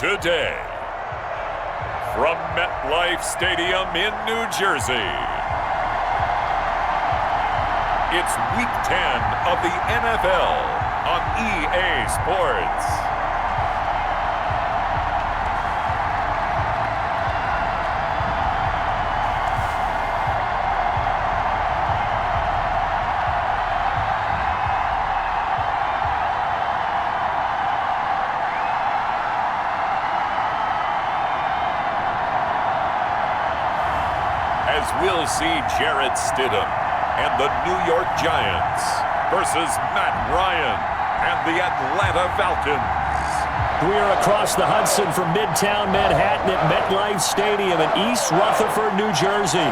Today, from MetLife Stadium in New Jersey, it's Week 10 of the NFL on EA Sports. As we'll see Jarrett Stidham and the New York Giants versus Matt Ryan and the Atlanta Falcons. We are across the Hudson from Midtown Manhattan at MetLife Stadium in East Rutherford, New Jersey.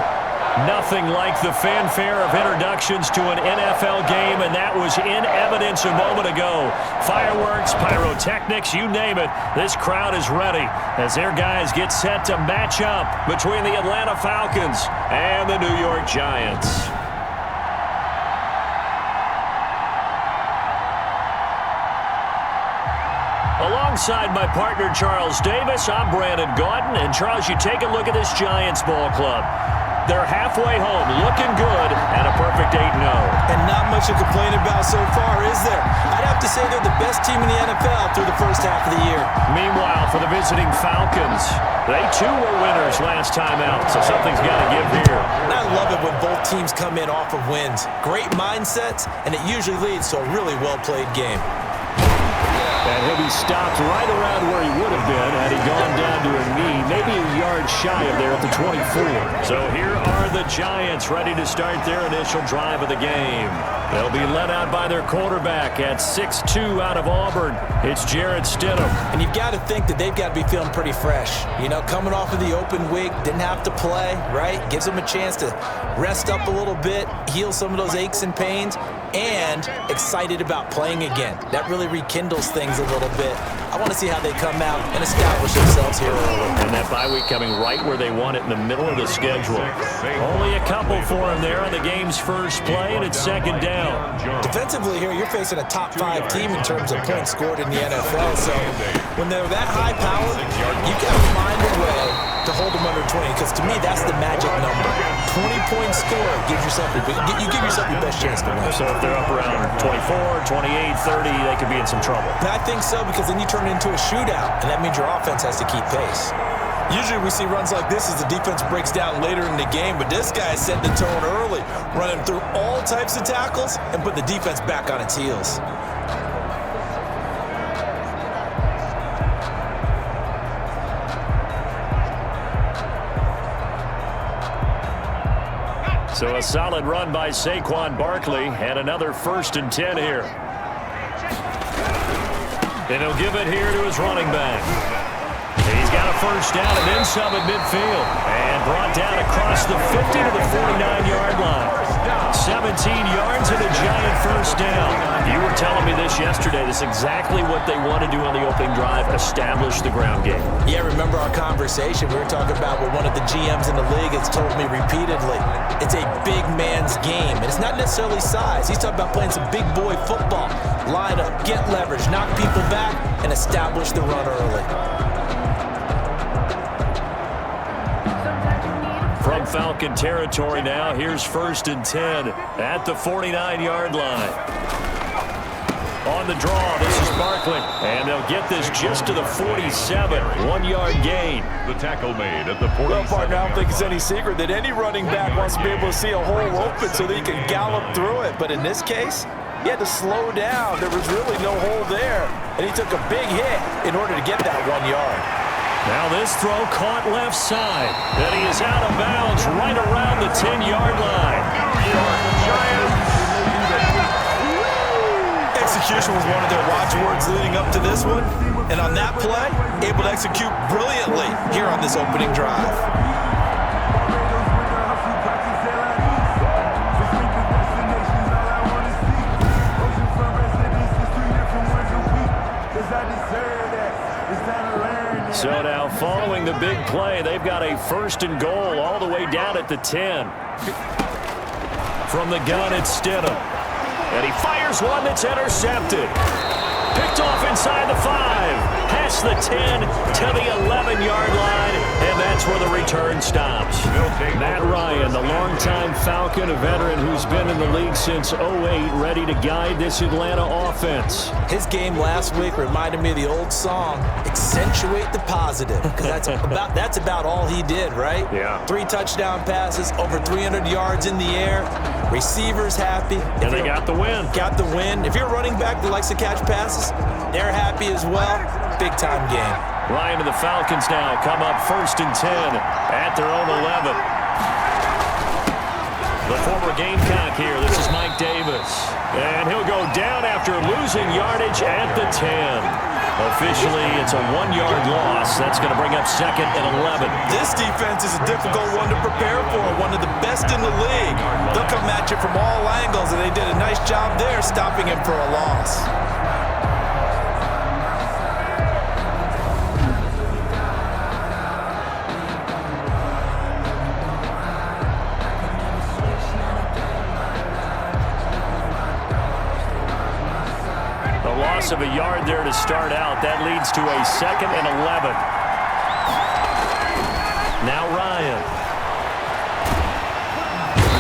Nothing like the fanfare of introductions to an NFL game, and that was in evidence a moment ago. Fireworks, pyrotechnics, you name it. This crowd is ready as their guys get set to match up between the Atlanta Falcons and the New York Giants. Alongside my partner, Charles Davis, I'm Brandon Gaudin. And, Charles, you take a look at this Giants ball club. They're halfway home, looking good, and a perfect 8-0. And not much to complain about so far, is there? I'd have to say they're the best team in the NFL through the first half of the year. Meanwhile, for the visiting Falcons, they too were winners last time out, so something's got to give here. And I love it when both teams come in off of wins. Great mindsets, and it usually leads to a really well-played game. And he'll be stopped right around where he would have been had he gone down to a knee, maybe a yard shy of there at the 24. So here are the Giants ready to start their initial drive of the game. They'll be led out by their quarterback at 6'2" out of Auburn. It's Jarrett Stidham. And you've got to think that they've got to be feeling pretty fresh. You know, coming off of the open week, didn't have to play, right? Gives them a chance to rest up a little bit, heal some of those aches and pains, and excited about playing again. That really rekindles things a little bit. I want to see how they come out and establish themselves here early. And that bye week coming right where they want it, in the middle of the schedule. Only a couple for them there on the game's first play, and it's second down. Defensively here, you're facing a top-5 team in terms of points scored in the NFL. So when they're that high power, you've got to find a way to hold them under 20, because to me, that's the magic number. 20-point score gives yourself you give yourself your best chance to win. So if they're up around 24, 28, 30, they could be in some trouble. And I think so, because then you turn it into a shootout, and that means your offense has to keep pace. Usually we see runs like this as the defense breaks down later in the game, but this guy set the tone early, running through all types of tackles and put the defense back on its heels. So a solid run by Saquon Barkley, and another 1st and 10 here. And he'll give it here to his running back. He's got a first down and then some at midfield. And brought down across the 50 to the 49-yard line. 17 yards and a giant first down. You were telling me this yesterday. This is exactly what they want to do on the opening drive, establish the ground game. Yeah, remember our conversation? We were talking about what one of the GMs in the league has told me repeatedly. It's a big man's game, and it's not necessarily size. He's talking about playing some big boy football. Line up, get leverage, knock people back, and establish the run early. From Falcon territory now, here's 1st and 10 at the 49-yard line. On the draw, this is Barkley, and they'll get this just to the 47, 1-yard gain. The tackle made at the 47. Well, partner, I don't think it's any secret that any running back wants to be able to see a hole open so that he can gallop through it. But in this case, he had to slow down. There was really no hole there, and he took a big hit in order to get that 1 yard. Now this throw caught left side, and he is out of bounds right around the 10-yard line. Execution was one of their watchwords leading up to this one, and on that play, able to execute brilliantly here on this opening drive. So now following the big play, they've got a 1st and goal all the way down at the 10. From the gun, it's Stidham. And he fires one that's intercepted. Picked off inside the 5. Past the 10 to the 11-yard line, and that's where the return stops. Matt Ryan, the longtime Falcon, a veteran who's been in the league since '08, ready to guide this Atlanta offense. His game last week reminded me of the old song, Accentuate the Positive, because that's about all he did, right? Yeah. 3 touchdown passes, over 300 yards in the air, receivers happy. And they got the win. Got the win. If you're a running back that likes to catch passes, they're happy as well. Big-time game. Ryan and the Falcons now come up 1st and 10 at their own 11. The former Gamecock here. This is Mike Davis. And he'll go down after losing yardage at the 10. Officially, it's a 1-yard loss. That's going to bring up 2nd and 11. This defense is a difficult one to prepare for, one of the best in the league. They'll come at you from all angles, and they did a nice job there stopping him for a loss. Of a yard there to start out. That leads to a 2nd and 11. Now Ryan.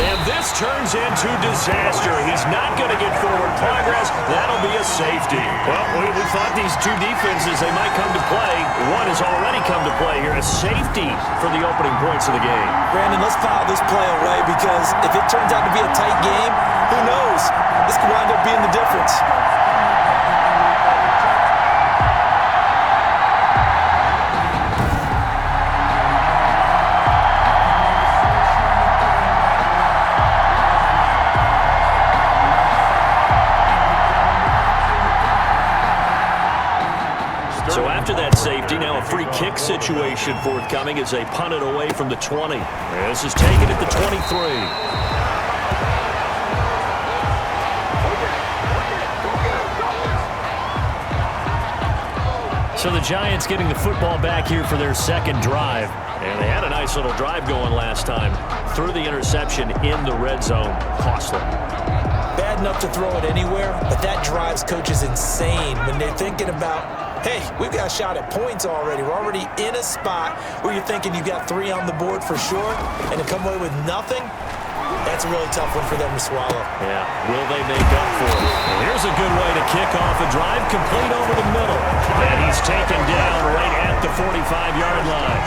And this turns into disaster. He's not going to get forward progress. That'll be a safety. Well, we thought these two defenses, they might come to play. One has already come to play here. A safety for the opening points of the game. Brandon, let's file this play away, because if it turns out to be a tight game, who knows? This could wind up being the difference. So after that safety, now a free kick situation forthcoming as they punt it away from the 20. This is taken at the 23. So the Giants getting the football back here for their 2nd drive. And they had a nice little drive going last time. Threw the interception in the red zone. Costly. Bad enough to throw it anywhere, but that drives coaches insane when they're thinking about, hey, we've got a shot at points already. We're already in a spot where you're thinking you've got 3 on the board for sure, and to come away with nothing, that's a really tough one for them to swallow. Yeah, will they make up for it? Well, here's a good way to kick off a drive, complete over the middle. And he's taken down right at the 45-yard line.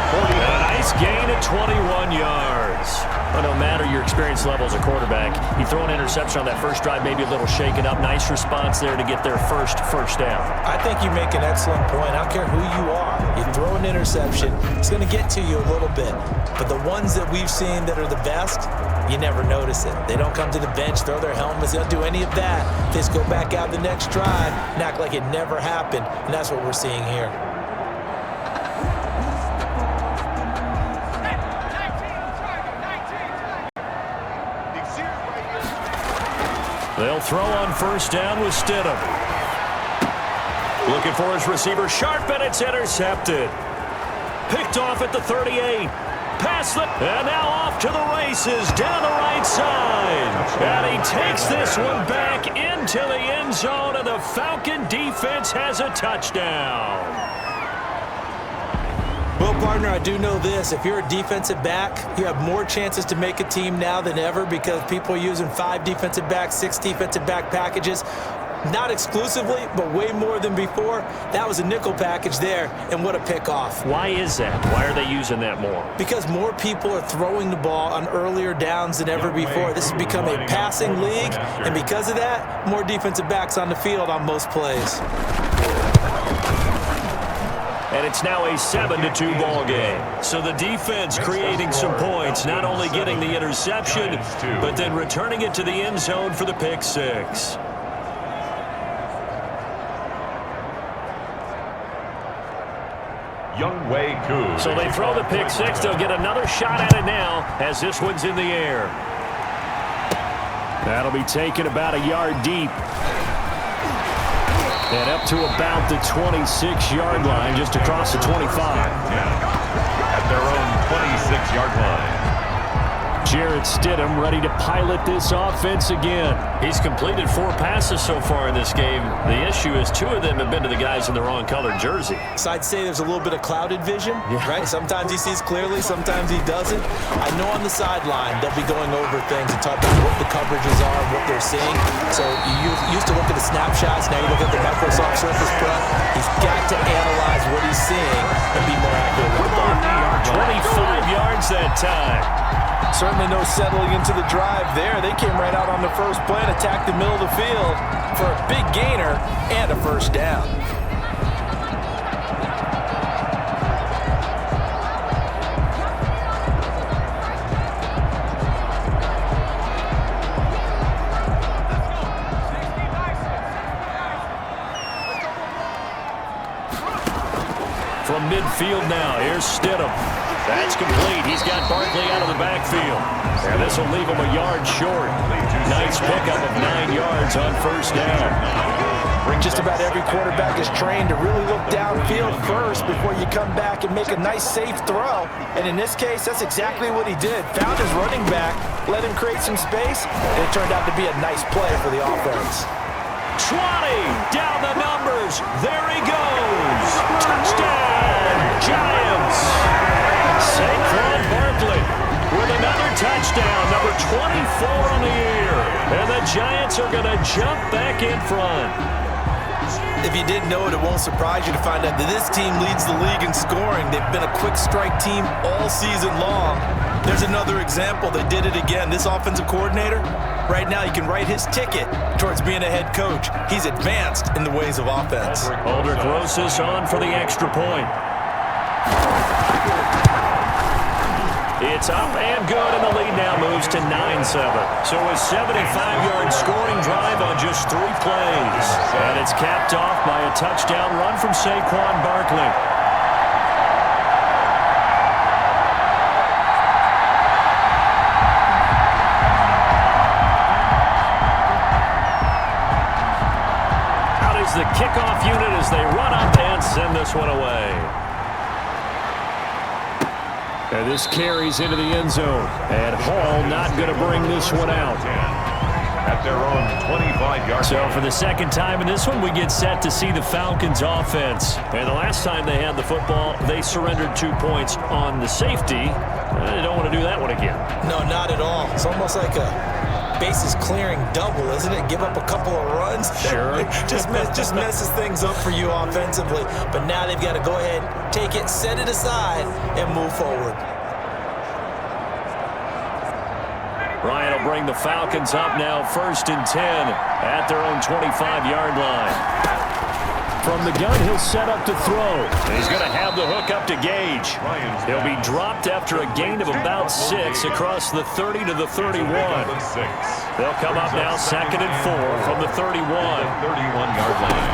A nice gain at 21 yards. But no matter your experience level as a quarterback, you throw an interception on that first drive, maybe a little shaken up. Nice response there to get their first down. I think you make an excellent point. I don't care who you are. You throw an interception, it's going to get to you a little bit. But the ones that we've seen that are the best, you never notice it. They don't come to the bench, throw their helmets. They don't do any of that. They just go back out the next drive and act like it never happened. And that's what we're seeing here. They'll throw on 1st down with Stidham. Looking for his receiver, sharp, and it's intercepted. Picked off at the 38. And now off to the races down the right side. And he takes this one back into the end zone, and the Falcon defense has a touchdown. Well, partner, I do know this. If you're a defensive back, you have more chances to make a team now than ever, because people are using 5 defensive backs, 6 defensive back packages. Not exclusively, but way more than before. That was a nickel package there, and what a pickoff. Why is that? Why are they using that more? Because more people are throwing the ball on earlier downs than ever before. This has become a passing league, and because of that, more defensive backs on the field on most plays. And it's now a 7-2 ball game. So the defense creating some points, not only getting the interception, but then returning it to the end zone for the pick 6. So they throw the pick 6. They'll get another shot at it now as this one's in the air. That'll be taken about a yard deep. And up to about the 26-yard line, just across the 25. At their own 26-yard line. Jarrett Stidham ready to pilot this offense again. He's completed 4 passes so far in this game. The issue is 2 of them have been to the guys in the wrong colored jersey. So I'd say there's a little bit of clouded vision, right? Sometimes he sees clearly, sometimes he doesn't. I know on the sideline they'll be going over things and talking about what the coverages are, what they're seeing. So you used to look at the snapshots, now you look at the Microsoft Surface Pro. He's got to analyze what he's seeing and be more accurate with the ball. 25 yards that time. Certainly no settling into the drive there. They came right out on the first play and attacked the middle of the field for a big gainer and a first down. From midfield now, here's Stidham. That's complete. He's got Barkley out of the backfield. And this will leave him a yard short. Nice pickup of 9 yards on first down. Just about every quarterback is trained to really look downfield first before you come back and make a nice, safe throw. And in this case, that's exactly what he did. Found his running back, let him create some space, and it turned out to be a nice play for the offense. 20, down the numbers. There he goes. Touchdown, Giants. SAQUON Barkley with another touchdown, number 24 on the year. And the Giants are going to jump back in front. If you didn't know it, it won't surprise you to find out that this team leads the league in scoring. They've been a quick strike team all season long. There's another example. They did it again. This offensive coordinator, right now, you can write his ticket towards being a head coach. He's advanced in the ways of offense. Aldrich Rosas on for the extra point. It's up and good, and the lead now moves to 9-7. So a 75-yard scoring drive on just 3 plays. And it's capped off by a touchdown run from SAQUON Barkley. Out is the kickoff unit as they run up and send this one away. And this carries into the end zone. And Hall not going to bring this one out. At their own 25-yard. So for the second time in this one, we get set to see the Falcons offense. And the last time they had the football, they surrendered 2 points on the safety. They don't want to do that one again. No, not at all. It's almost like a bases clearing double, isn't it? Give up a couple of runs. Sure. just messes things up for you offensively. But now they've got to go ahead, take it, set it aside, and move forward. Ryan will bring the Falcons up now, 1st and 10 at their own 25-yard line. From the gun, he'll set up to throw. He's going to have the hook up to Gage. He'll be dropped after a gain of about 6 across the 30 to the 31. They'll come up now 2nd and 4 from the 31-yard line.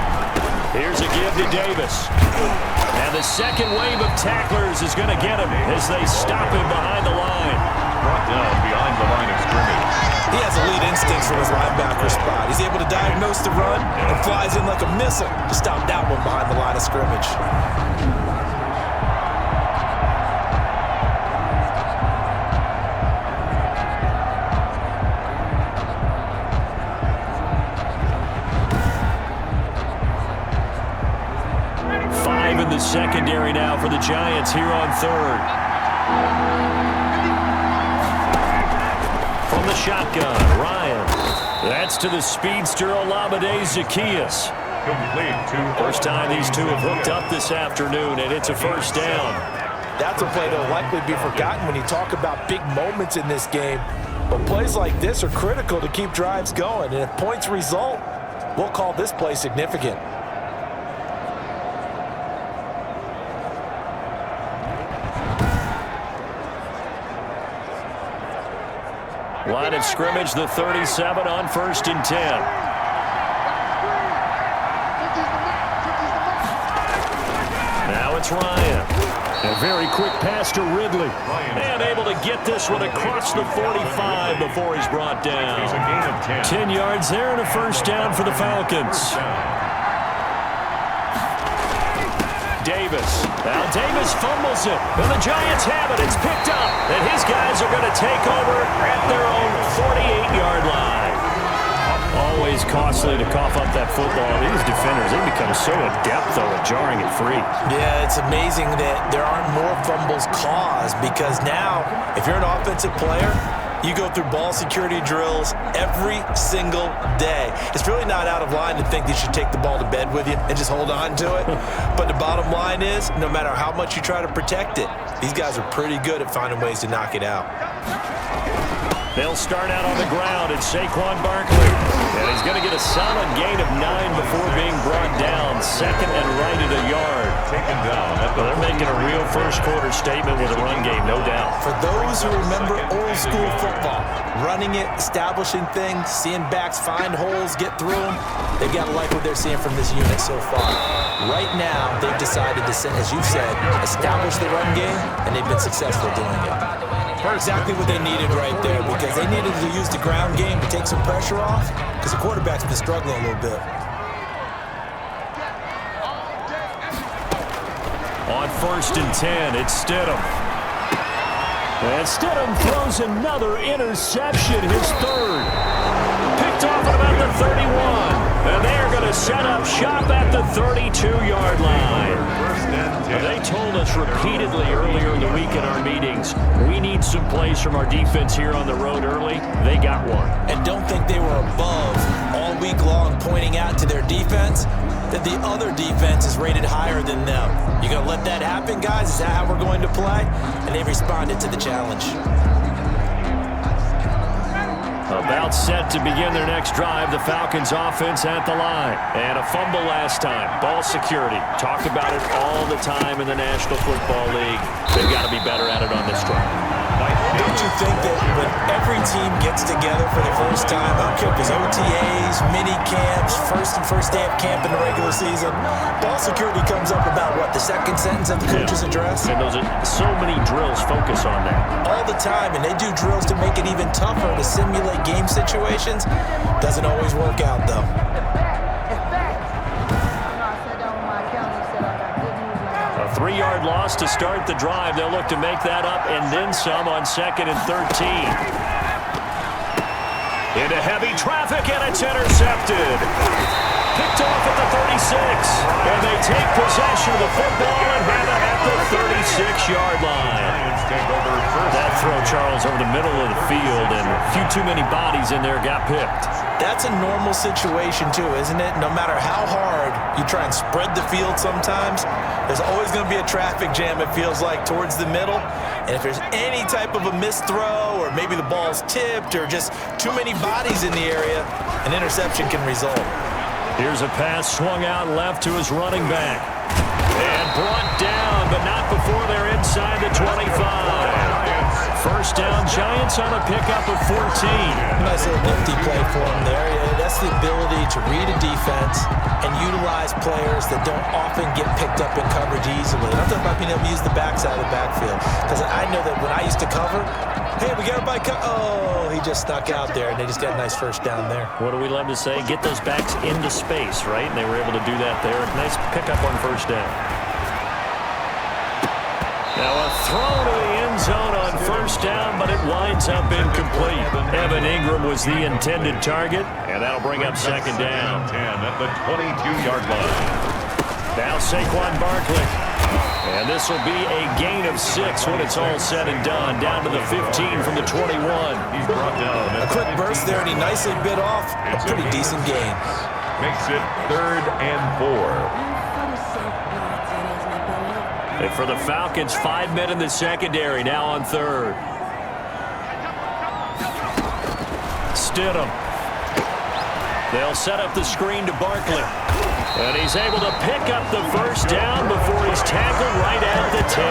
Here's a give to Davis. And the second wave of tacklers is going to get him as they stop him behind the line. Brought down behind the line of scrimmage. He has elite instincts from his linebacker spot. He's able to diagnose the run and flies in like a missile to stop that one behind the line of scrimmage. Five in the secondary now for the Giants here on 3rd. From the shotgun, Ryan. That's to the speedster Olamide Zaccheaus. First time these two have hooked up this afternoon, and it's a first down. That's a play that will likely be forgotten when you talk about big moments in this game. But plays like this are critical to keep drives going, and if points result, we'll call this play significant. Line of scrimmage, the 37 on 1st and 10. Now it's Ryan. A very quick pass to Ridley. And able to get this one across the 45 before he's brought down. 10 yards there and a first down for the Falcons. Davis. Now Davis fumbles it, and the Giants have it. It's picked up, and his guys are going to take over at their own 48-yard line. Always costly to cough up that football. These defenders, they become so adept, though, at jarring it free. Yeah, it's amazing that there aren't more fumbles caused, because now, if you're an offensive player, you go through ball security drills every single day. It's really not out of line to think you should take the ball to bed with you and just hold on to it. But the bottom line is, no matter how much you try to protect it, these guys are pretty good at finding ways to knock it out. They'll start out on the ground. It's Saquon Barkley. And he's going to get a solid gain of 9 before being brought down. Second and right at a yard. Taken down. Well, they're making a real first-quarter statement with a run game, no doubt. For those who remember old-school football, running it, establishing things, seeing backs find holes, get through them, they've got to like what they're seeing from this unit so far. Right now, they've decided to, as you said, establish the run game, and they've been successful doing it. Exactly what they needed right there, because they needed to use the ground game to take some pressure off, because the quarterback's been struggling a little bit. On 1st and 10, it's Stidham. And Stidham throws another interception, his third. Picked off at about the 31. And they're going to set up shop at the 32-yard line. They told us repeatedly earlier in the week in our meetings, we need some plays from our defense here on the road early. They got one. And don't think they were above all week long pointing out to their defense that the other defense is rated higher than them. You going to let that happen, guys? Is that how we're going to play? And they responded to the challenge. About set to begin their next drive, the Falcons offense at the line. And a fumble last time. Ball security. Talk about it all the time in the National Football League. They've got to be better at it on this drive. Don't you think that when every team gets together for the first time, I don't care if it's OTAs, mini camps, first day of camp in the regular season, ball security comes up about, what, the second sentence of the coach's address? And those are so many drills focus on that. All the time, and they do drills to make it even tougher to simulate game situations. Doesn't always work out, though. A 3-yard loss to start the drive. They'll look to make that up and then some on 2nd and 13. Into heavy traffic, and it's intercepted. Picked off at the 36. And they take possession of the football and have it at the 36-yard line. That throw, Charles, over the middle of the field, and a few too many bodies in there got picked. That's a normal situation, too, isn't it? No matter how hard you try and spread the field sometimes, there's always going to be a traffic jam, it feels like, towards the middle. And if there's any type of a missed throw, or maybe the ball's tipped, or just too many bodies in the area, an interception can result. Here's a pass swung out left to his running back. And brought down, but not before they're inside the 25. First down, Giants on a pickup of 14. Nice little nifty play for him there. Yeah, that's the ability to read a defense and utilize players that don't often get picked up in coverage easily. And I'm talking about being able to use the backside of the backfield. Because I know that when I used to cover, hey, we got a bike. Oh, he just snuck out there, and they just got a nice first down there. What do we love to say? Get those backs into space, right? And they were able to do that there. Nice pickup on first down. Now a throw to the end zone on first down, but it winds up incomplete. Evan Ingram was the intended target, and that'll bring up 2nd down. 10 at the 22-yard line. Now Saquon Barkley. And this will be a gain of 6 when it's all said and done. Down to the 15 from the 21. He's brought down. A quick burst there, and he nicely bit off a pretty decent gain. Makes it 3rd and 4. And for the Falcons, 5 men in the secondary, now on 3rd. Stidham. They'll set up the screen to Barkley. And he's able to pick up the first down before he's tackled right at the 10.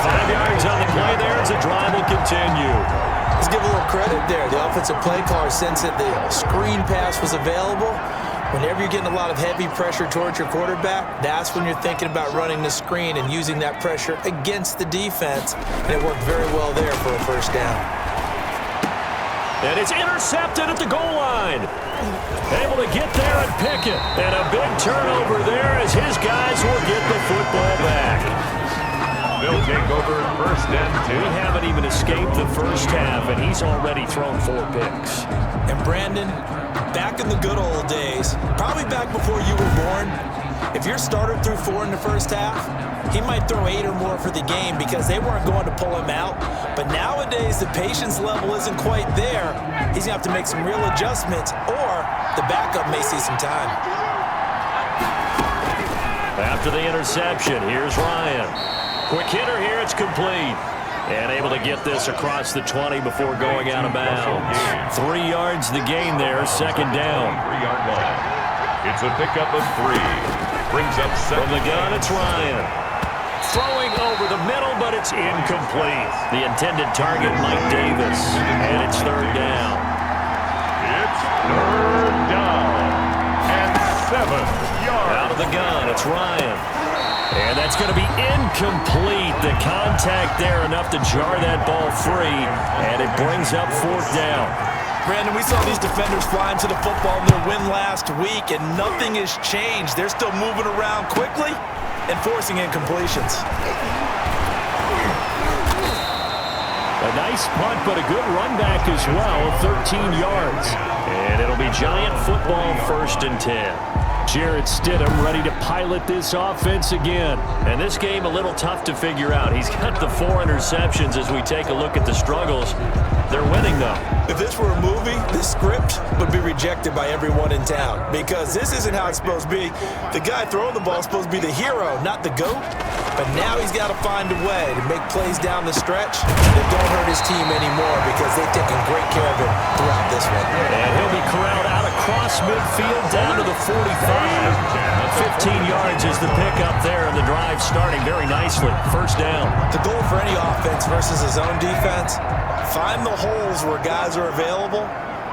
5 yards on the play there as the drive will continue. Let's give a little credit there. The offensive play caller, since that the screen pass was available, whenever you're getting a lot of heavy pressure towards your quarterback, that's when you're thinking about running the screen and using that pressure against the defense. And it worked very well there for a first down. And it's intercepted at the goal line. Able to get there and pick it. And a big turnover there as his guys will get the football back. They'll take over 1st and 10. We haven't even escaped the first half, and he's already thrown 4 picks. And Brandon, back in the good old days, probably back before you were born, if your starter threw 4 in the first half, he might throw 8 or more for the game because they weren't going to pull him out. But nowadays, the patience level isn't quite there. He's going to have to make some real adjustments, or the backup may see some time. After the interception, here's Ryan. Quick hitter here, it's complete. And able to get this across the 20 before going out of bounds. 3 yards the gain there, 2nd down. 3-yard line. It's a pickup of 3. Brings up 7. From the gun, it's Ryan. Throwing over the middle, but it's incomplete. The intended target, Mike Davis. And it's 3rd down. It's 3rd down. And 7 yards. Out of the gun, it's Ryan. And that's going to be incomplete. The contact there enough to jar that ball free. And it brings up 4th down. Brandon, we saw these defenders fly into the football in their win last week, and nothing has changed. They're still moving around quickly and forcing incompletions. A nice punt, but a good run back as well, 13 yards. And it'll be Giant football, 1st and 10. Jarrett Stidham ready to pilot this offense again. And this game a little tough to figure out. He's got the 4 interceptions as we take a look at the struggles. They're winning, though. If this were a movie, this script would be rejected by everyone in town because this isn't how it's supposed to be. The guy throwing the ball is supposed to be the hero, not the GOAT. But now he's got to find a way to make plays down the stretch that don't hurt his team anymore because they've taken great care of him throughout this one. And he'll be corralled out across midfield down to the 45. 15 yards is the pickup there, and the drive starting very nicely. 1st down. The goal for any offense versus his own defense, find the holes where guys are available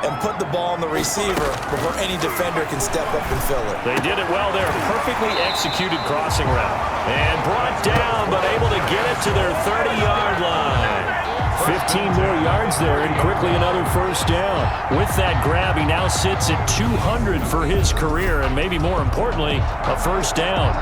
and put the ball on the receiver before any defender can step up and fill it. They did it well there. Perfectly executed crossing route. And brought down, but able to get it to their 30-yard line. 15 more yards there, and quickly another 1st down. With that grab, he now sits at 200 for his career, and maybe more importantly, a 1st down.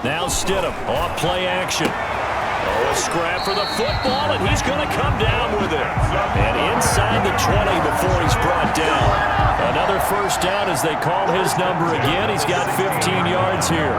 Now Stidham, off play action. Oh, a scrap for the football, and he's going to come down with it. And inside the 20 before he's brought down. Another 1st down as they call his number again. He's got 15 yards here.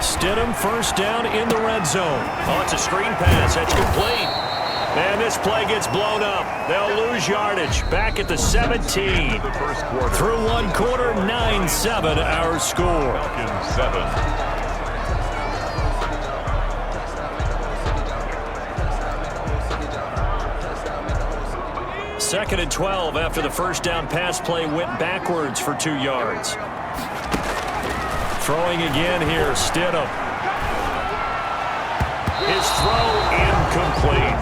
Stidham 1st down in the red zone. Oh, it's a screen pass. That's complete. And this play gets blown up. They'll lose yardage. Back at the 17. Through 1 quarter, 9-7 our score. Falcons 7. 2nd and 12 after the 1st down pass play went backwards for 2 yards. Throwing again here, Stidham. His throw incomplete.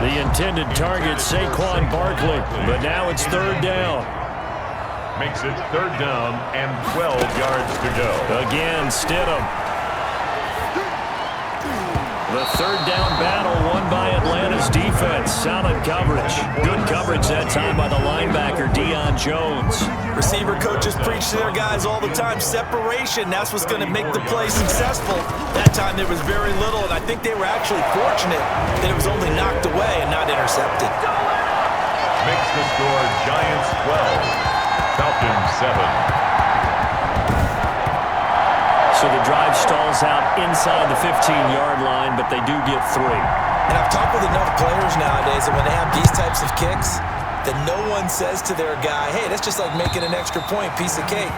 The intended target, Saquon Barkley, but now it's 3rd down. Makes it 3rd down and 12 yards to go. Again, Stidham. The 3rd down battle won by Atlanta's defense. Solid coverage. Good coverage that time by the linebacker, Deion Jones. Receiver coaches preach to their guys all the time. Separation, that's what's going to make the play successful. That time there was very little, and I think they were actually fortunate that it was only knocked away and not intercepted. Makes the score Giants 12, Falcons 7. So the drive stalls out inside the 15-yard line, but they do get 3. And I've talked with enough players nowadays that when they have these types of kicks, that no one says to their guy, hey, that's just like making an extra point, piece of cake.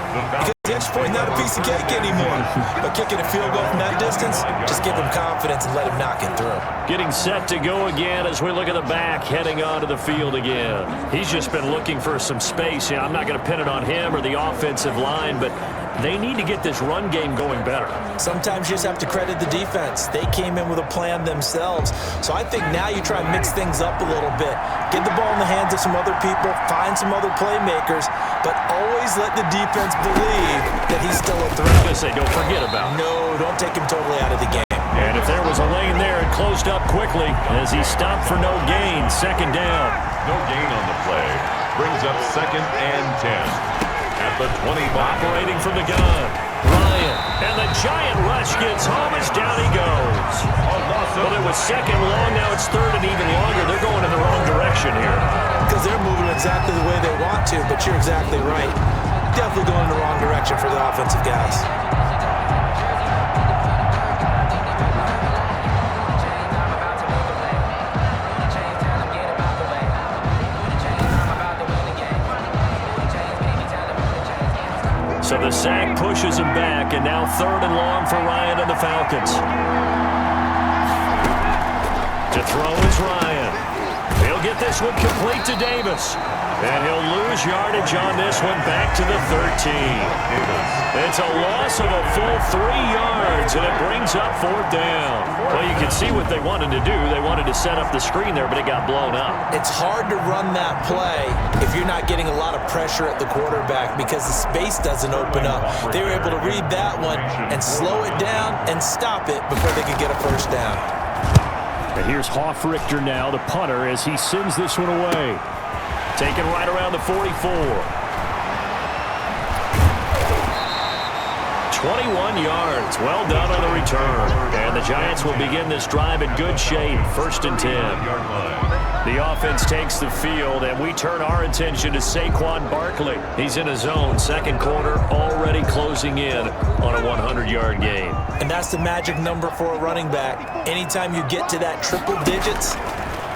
Extra point, not a piece of cake anymore. But kicking a field goal from that distance, just give him confidence and let him knock it through. Getting set to go again as we look at the back, heading onto the field again. He's just been looking for some space. I'm not going to pin it on him or the offensive line, but they need to get this run game going better. Sometimes you just have to credit the defense. They came in with a plan themselves. So I think now you try and mix things up a little bit. Get the ball in the hands of some other people, find some other playmakers, but always let the defense believe that he's still a threat. I say, don't forget about it. No, don't take him totally out of the game. And if there was a lane there, it closed up quickly as he stopped for no gain. Second down. No gain on the play. Brings up 2nd and 10. At the 20 mark. Operating from the gun. Ryan. And the giant rush gets home as down he goes. Well, it was second long. Now it's third and even longer. They're going in the wrong direction here. Because they're moving exactly the way they want to, but you're exactly right. Definitely going in the wrong direction for the offensive guys. So the sack pushes him back, and now 3rd and long for Ryan and the Falcons. To throw is Ryan. He'll get this one complete to Davis. And he'll lose yardage on this one back to the 13. It's a loss of a full 3 yards, and it brings up 4th down. Well, you can see what they wanted to do. They wanted to set up the screen there, but it got blown up. It's hard to run that play if you're not getting a lot of pressure at the quarterback because the space doesn't open up. They were able to read that one and slow it down and stop it before they could get a 1st down. And here's Hoffrichter now, the punter, as he sends this one away. Taken right around the 44. 21 yards. Well done on the return. And the Giants will begin this drive in good shape. 1st and 10. The offense takes the field, and we turn our attention to Saquon Barkley. He's in his zone. 2nd quarter already closing in on a 100-yard game. And that's the magic number for a running back. Anytime you get to that triple digits,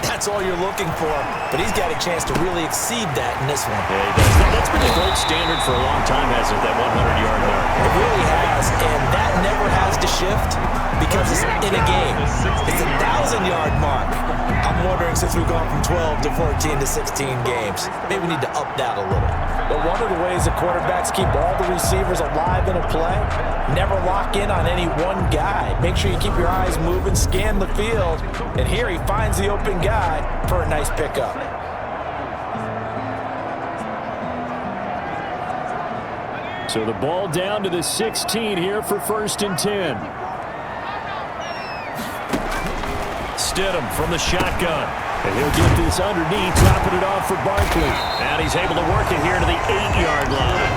that's all you're looking for. But he's got a chance to really exceed that in this one. Yeah, he does. That's been the gold standard for a long time, hasn't it, that 100-yard mark? It really has, and that never has to shift because it's in a game. It's a 1,000-yard mark. I'm wondering, since we've gone from 12 to 14 to 16 games, maybe we need to up that a little. But one of the ways that quarterbacks keep all the receivers alive in a play, never lock in on any one guy. Make sure you keep your eyes moving, scan the field, and here he finds the open guy for a nice pickup. So the ball down to the 16 here for 1st and 10. Stidham from the shotgun. And he'll get this underneath, dropping it off for Barkley. And he's able to work it here to the 8-yard line.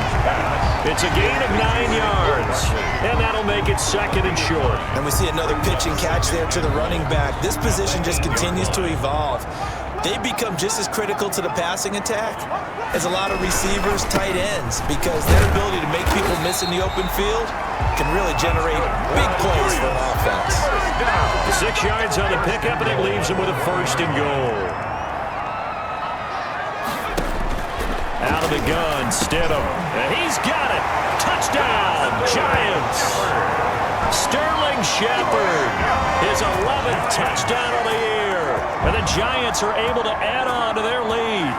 It's a gain of 9 yards. And that'll make it 2nd and short. And we see another pitch and catch there to the running back. This position just continues to evolve. They become just as critical to the passing attack as a lot of receivers, tight ends, because their ability to make people miss in the open field can really generate big plays for an offense. 6 yards on the pickup, and it leaves him with a 1st and goal. Out of the gun, Stidham. And he's got it. Touchdown, Giants. Sterling Shepard, his 11th touchdown of the year. And the Giants are able to add on to their lead.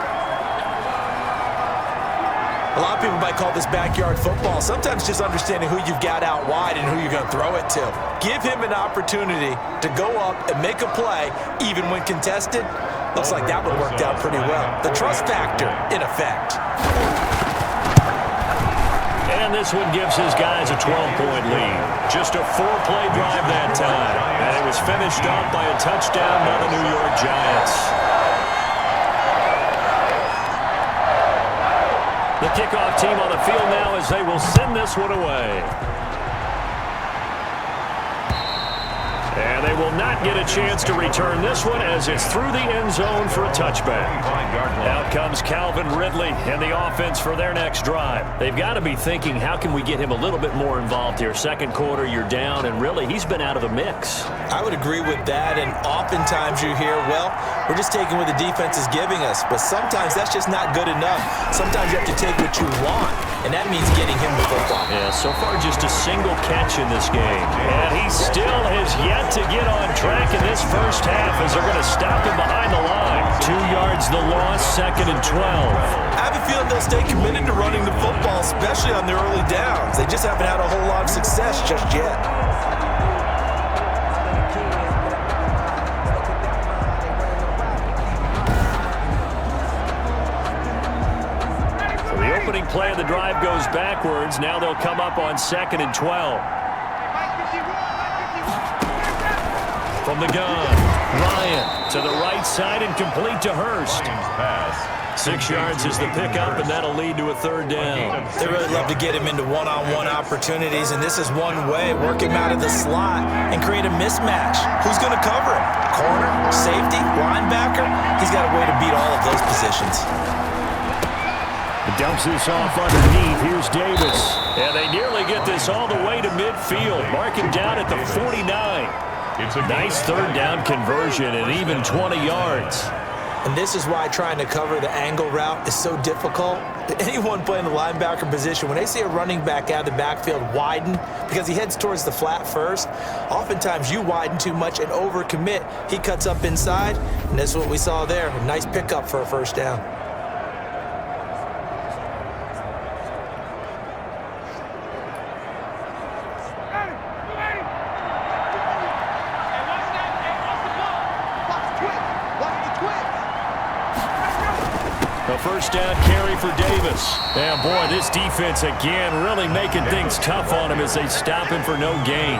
A lot of people might call this backyard football. Sometimes just understanding who you've got out wide and who you're going to throw it to. Give him an opportunity to go up and make a play, even when contested. Looks like that one worked out pretty well. The trust factor, in effect. And this one gives his guys a 12-point lead. Just a 4-play drive that time. And it was finished off by a touchdown by the New York Giants. The kickoff team on the field now as they will send this one away. And they they will not get a chance to return this one as it's through the end zone for a touchback. Out comes Calvin Ridley and the offense for their next drive. They've got to be thinking, how can we get him a little bit more involved here? Second quarter, you're down, and really, he's been out of the mix. I would agree with that, and oftentimes you hear, well, we're just taking what the defense is giving us, but sometimes that's just not good enough. Sometimes you have to take what you want, and that means getting him the football. Yeah, so far just a single catch in this game. And he still has yet to get on track in this first half as they're going to stop him behind the line. 2 yards the loss, 2nd and 12. I have a feeling they'll stay committed to running the football, especially on their early downs. They just haven't had a whole lot of success just yet. Opening play of the drive goes backwards. Now they'll come up on 2nd and 12. From the gun, Ryan to the right side and complete to Hurst. 6 yards is the pickup, and that'll lead to a 3rd down. They really love to get him into one-on-one opportunities, and this is one way. Work him out of the slot and create a mismatch. Who's going to cover him? Corner, safety, linebacker? He's got a way to beat all of those positions. Dumps this off underneath. Here's Davis. And they nearly get this all the way to midfield. Mark him down at the 49. Nice 3rd down conversion and even 20 yards. And this is why trying to cover the angle route is so difficult. Anyone playing the linebacker position, when they see a running back out of the backfield widen because he heads towards the flat first, oftentimes you widen too much and overcommit. He cuts up inside, and that's what we saw there. A nice pickup for a 1st down. A 1st down carry for Davis. And boy, this defense again really making things tough on him as they stop him for no gain.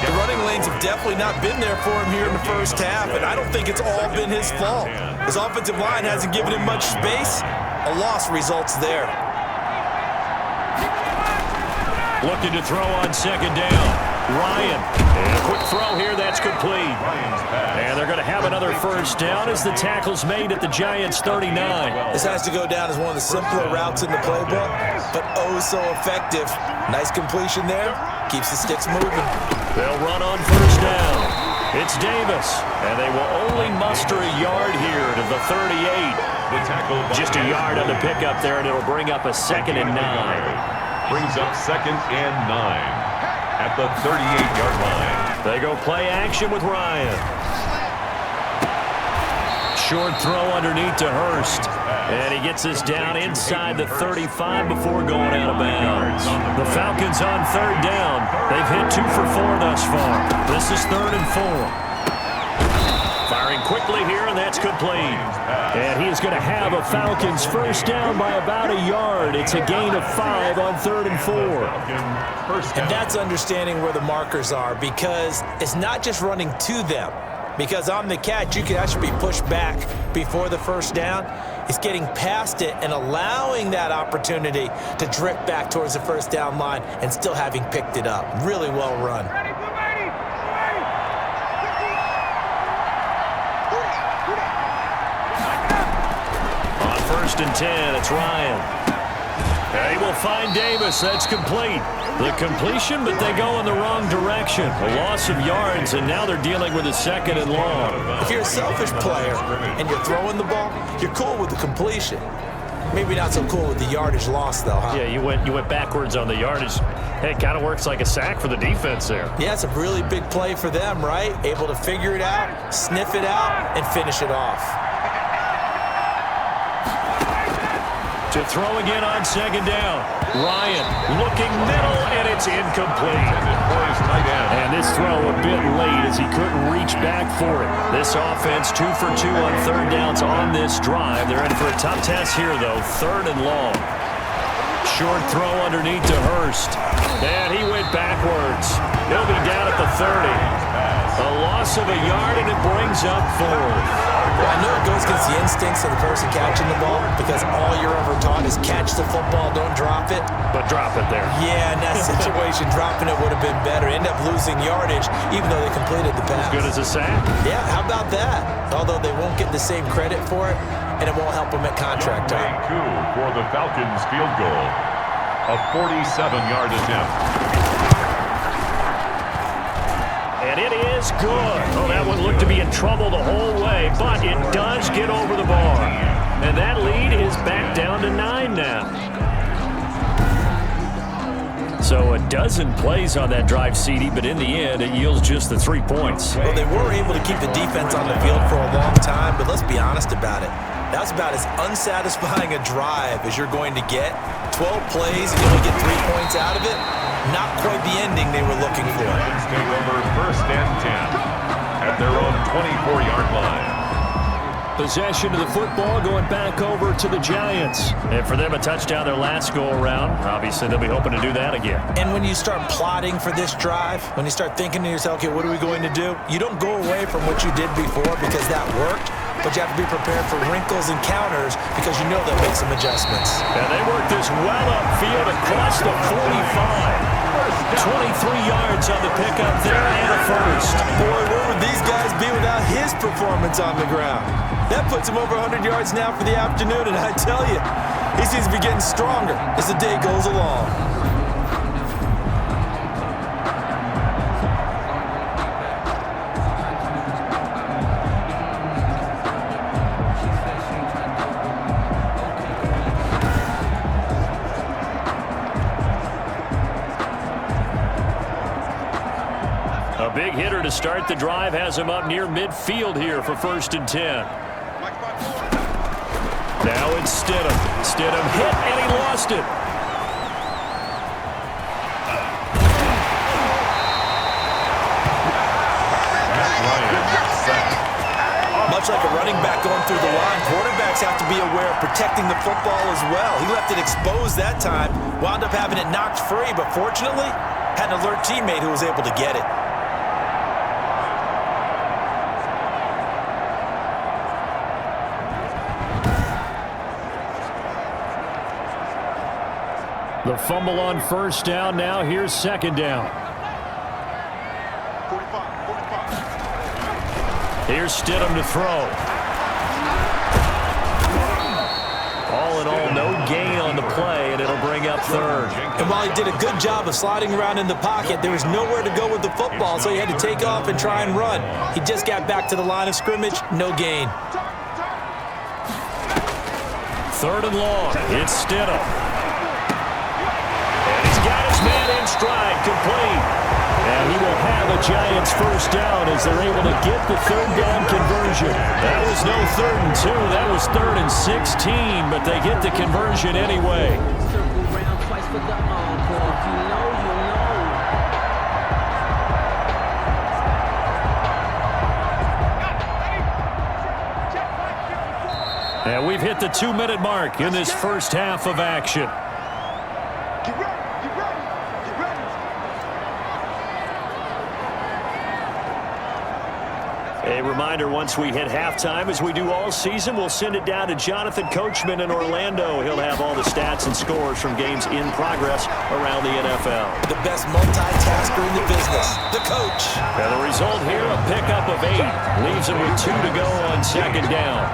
The running lanes have definitely not been there for him here in the first half, and I don't think it's all been his fault. His offensive line hasn't given him much space. A loss results there. Looking to throw on 2nd down. Ryan. And a quick throw here, that's complete. And they're going to have another 1st down as the tackle's made at the Giants' 39. This has to go down as one of the simpler routes in the playbook, but oh so effective. Nice completion there. Keeps the sticks moving. They'll run on 1st down. It's Davis. And they will only muster a yard here to the 38. Just a yard on the pickup there, and it'll bring up a 2nd and 9. Brings up 2nd and 9 at the 38-yard line. They go play action with Ryan. Short throw underneath to Hurst. And he gets us down inside the 35 before going out of bounds. The Falcons on 3rd down. They've hit 2 for 4 thus far. This is 3rd and 4. Firing quickly here, and that's complete. And he is going to have a Falcons 1st down by about a yard. It's a gain of 5 on 3rd and 4. And that's understanding where the markers are, because it's not just running to them. Because on the catch, you can actually be pushed back before the 1st down. It's getting past it and allowing that opportunity to drift back towards the 1st down line and still having picked it up. Really well run. On 1st and 10, it's Ryan. They will find Davis. That's complete. The completion, but they go in the wrong direction. A loss of yards, and now they're dealing with a 2nd and long. If you're a selfish player and you're throwing the ball, you're cool with the completion. Maybe not so cool with the yardage loss, though, huh? Yeah, you went backwards on the yardage. Hey, it kind of works like a sack for the defense there. Yeah, it's a really big play for them, right? Able to figure it out, sniff it out, and finish it off. To throw again on 2nd down. Ryan looking middle, and it's incomplete. And this throw a bit late as he couldn't reach back for it. This offense 2 for 2 on 3rd downs on this drive. They're in for a tough test here, though. 3rd and long. Short throw underneath to Hurst. And he went backwards. He'll be down at the 30. A loss of a yard, and it brings up 4. Well, I know it goes goes against the instincts of the person catching the ball because all you're ever taught is catch the football, don't drop it. But drop it there. Yeah, in that situation, dropping it would have been better. End up losing yardage, even though they completed the pass. As good as a sack. Yeah, how about that? Although they won't get the same credit for it, and it won't help them at contract time. Coup for the Falcons field goal. A 47-yard attempt. And it is good. Oh, that one looked to be in trouble the whole way, but it does get over the bar. And that lead is back down to 9 now. So a dozen plays on that drive, CD, but in the end, it yields just the 3 points. Well, they were able to keep the defense on the field for a long time, but let's be honest about it. That's about as unsatisfying a drive as you're going to get. 12 plays and you only get 3 points out of it. Not quite the ending they were looking for. Let's take over 1st and 10 at their own 24-yard line. Possession of the football going back over to the Giants. And for them, a touchdown their last go-around. Obviously, they'll be hoping to do that again. And when you start plotting for this drive, when you start thinking to yourself, okay, what are we going to do? You don't go away from what you did before because that worked. But you have to be prepared for wrinkles and counters because you know they'll make some adjustments. And they work this well upfield across the 45. 23 yards on the pickup there and a first. Boy, where would these guys be without his performance on the ground? That puts him over 100 yards now for the afternoon, and I tell you, he seems to be getting stronger as the day goes along. A big hitter to start the drive has him up near midfield here for 1st and 10. Now it's Stidham. Stidham hit, and he lost it. Much like a running back going through the line, quarterbacks have to be aware of protecting the football as well. He left it exposed that time, wound up having it knocked free, but fortunately, had an alert teammate who was able to get it. The fumble on 1st down. Now here's 2nd down. Here's Stidham to throw. All in all, no gain on the play, and it'll bring up 3rd. And while he did a good job of sliding around in the pocket, there was nowhere to go with the football, so he had to take off and try and run. He just got back to the line of scrimmage, no gain. 3rd and long. It's Stidham. Got his man in stride, complete. And he will have a Giants 1st down as they're able to get the 3rd down conversion. That was no 3rd and 2. That was 3rd and 16, but they get the conversion anyway. And we've hit the 2-minute mark in this first half of action. A reminder, once we hit halftime, as we do all season, we'll send it down to Jonathan Coachman in Orlando. He'll have all the stats and scores from games in progress around the NFL. The best multitasker in the business, the coach. And the result here, a pickup of 8. Leaves him with 2 to go on 2nd down.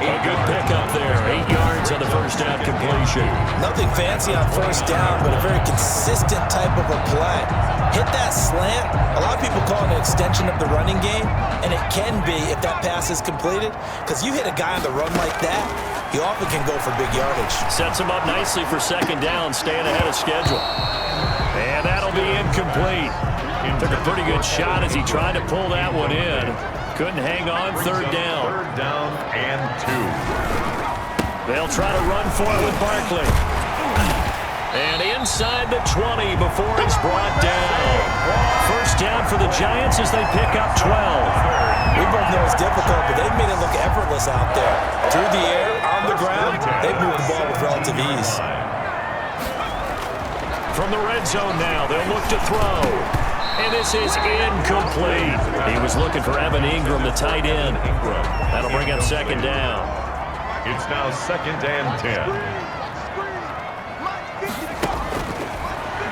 A good pickup there. 8 yards on the 1st down completion. Nothing fancy on 1st down, but a very consistent type of a play. Hit that slant. A lot of people call it an extension of the running game, and it can be if that pass is completed, because you hit a guy on the run like that, he often can go for big yardage. Sets him up nicely for 2nd down, staying ahead of schedule. And that'll be incomplete. Took a pretty good shot as he tried to pull that one in. Couldn't hang on. 3rd down. 3rd down and 2. They'll try to run for it with Barkley. And inside the 20 before it's brought down. 1st down for the Giants as they pick up 12. We both know it's difficult, but they've made it look effortless out there. Through the air, on the ground, they've moved the ball with relative ease. From the red zone now, they'll look to throw. And this is incomplete. He was looking for Evan Ingram, the tight end. That'll bring up second down. It's now 2nd and 10.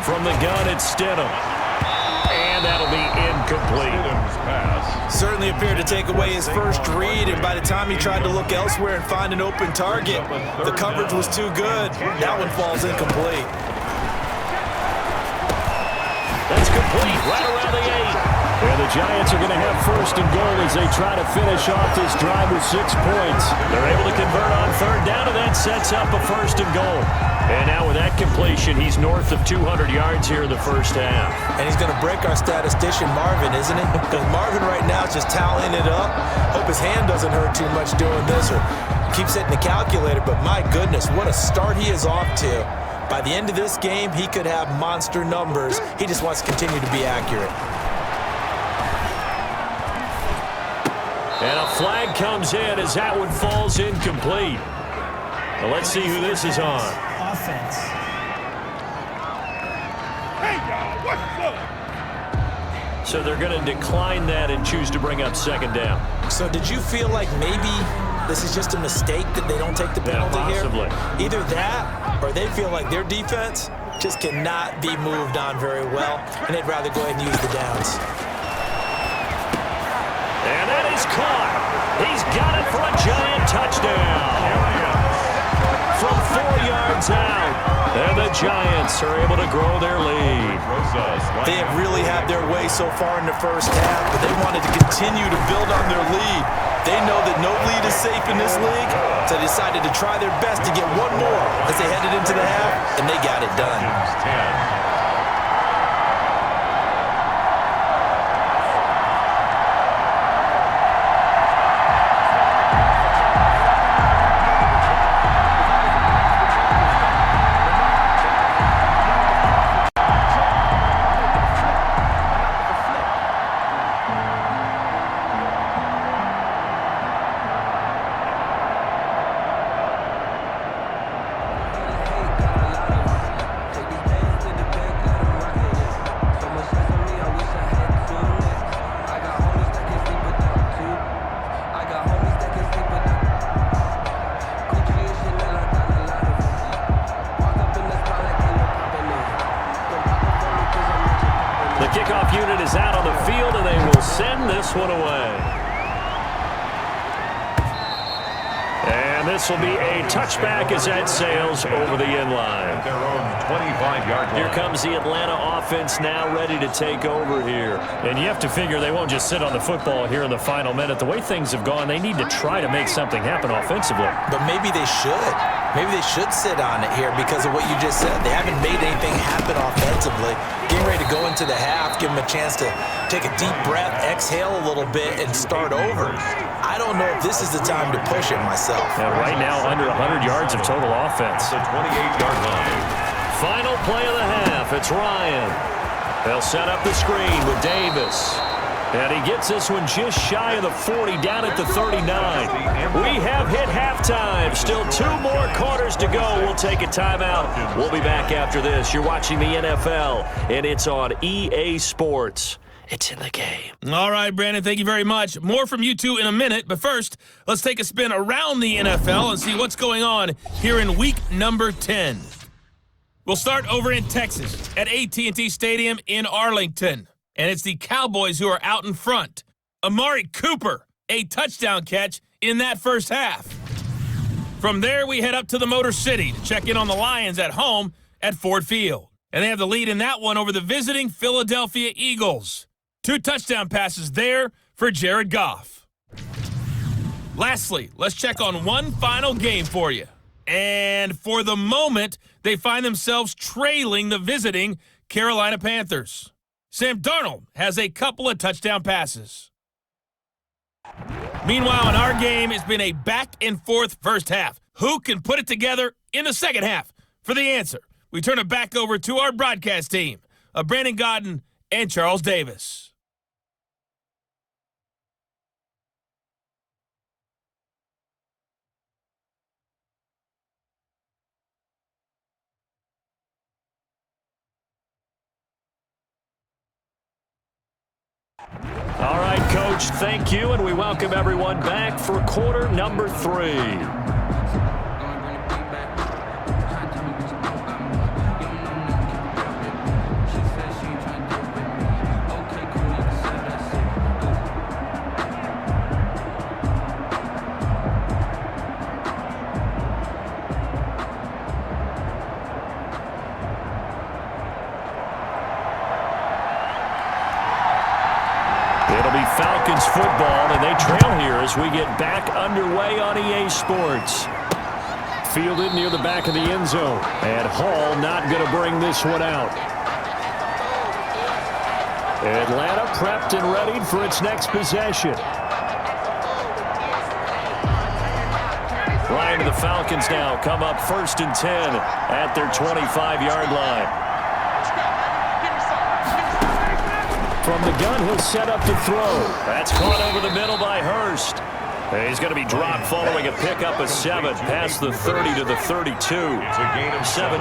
From the gun, it's Stidham. And that'll be incomplete. Stidham's pass. Certainly appeared to take away his first read, and by the time he tried to look elsewhere and find an open target, the coverage was too good. That one falls incomplete. That's complete, right around the 8. And the Giants are going to have first and goal as they try to finish off this drive with 6 points. They're able to convert on third down, and that sets up a first and goal. And now with that completion, he's north of 200 yards here in the first half. And he's going to break our statistician, Marvin, isn't he? Because Marvin right now is just tallying it up. Hope his hand doesn't hurt too much doing this or keeps hitting the calculator. But my goodness, what a start he is off to. By the end of this game, he could have monster numbers. He just wants to continue to be accurate. And a flag comes in as that one falls incomplete. Well, let's see who this is on. Offense. Hey, y'all, what's up? So they're going to decline that and choose to bring up second down. So did you feel like maybe this is just a mistake that they don't take the penalty possibly. here? Either that or they feel like their defense just cannot be moved on very well, and they'd rather go ahead and use the downs. And that is caught. He's got it for a Giant touchdown. From 4 yards out, and the Giants are able to grow their lead. They have really had their way so far in the first half, but they wanted to continue to build on their lead. They know that no lead is safe in this league, so they decided to try their best to get one more as they headed into the half, and they got it done. Kickoff unit is out on the field, and they will send this one away. And this will be a touchback as that sails over the end line. Their own 25-yard line. Here comes the Atlanta offense now ready to take over here. And you have to figure they won't just sit on the football here in the final minute. The way things have gone, they need to try to make something happen offensively. But maybe they should. Maybe they should sit on it here because of what you just said. They haven't made anything happen offensively. Getting ready to go into the half, give them a chance to take a deep breath, exhale a little bit, and start over. I don't know if this is the time to push it myself. And right now, under 100 yards of total offense. The 28-yard line. Final play of the half. It's Ryan. They'll set up the screen with Davis. And he gets this one just shy of the 40, down at the 39. We have hit halftime. Still 2 more quarters to go. We'll take a timeout. We'll be back after this. You're watching the NFL, and it's on EA Sports. It's in the game. All right, Brandon, thank you very much. More from you two in a minute, but first, let's take a spin around the NFL and see what's going on here in week number 10. We'll start over in Texas at AT&T Stadium in Arlington. And it's the Cowboys who are out in front. Amari Cooper, a touchdown catch in that first half. From there, we head up to the Motor City to check in on the Lions at home at Ford Field. And they have the lead in that one over the visiting Philadelphia Eagles. 2 touchdown passes there for Jared Goff. Lastly, let's check on one final game for you. And for the moment, they find themselves trailing the visiting Carolina Panthers. Sam Darnold has a couple of touchdown passes. Meanwhile, in our game, it's been a back-and-forth first half. Who can put it together in the second half? For the answer, we turn it back over to our broadcast team of Brandon Godden and Charles Davis. All right, Coach, thank you, and we welcome everyone back for quarter number 3. It'll be Falcons football, and they trail here as we get back underway on EA Sports. Fielded near the back of the end zone, and Hall not going to bring this one out. Atlanta prepped and readied for its next possession. Ryan to the Falcons now come up 1st and 10 at their 25-yard line. From the gun, he'll set up to throw. That's caught over the middle by Hurst. He's going to be dropped following a pickup of 7 past the 30 to the 32. 7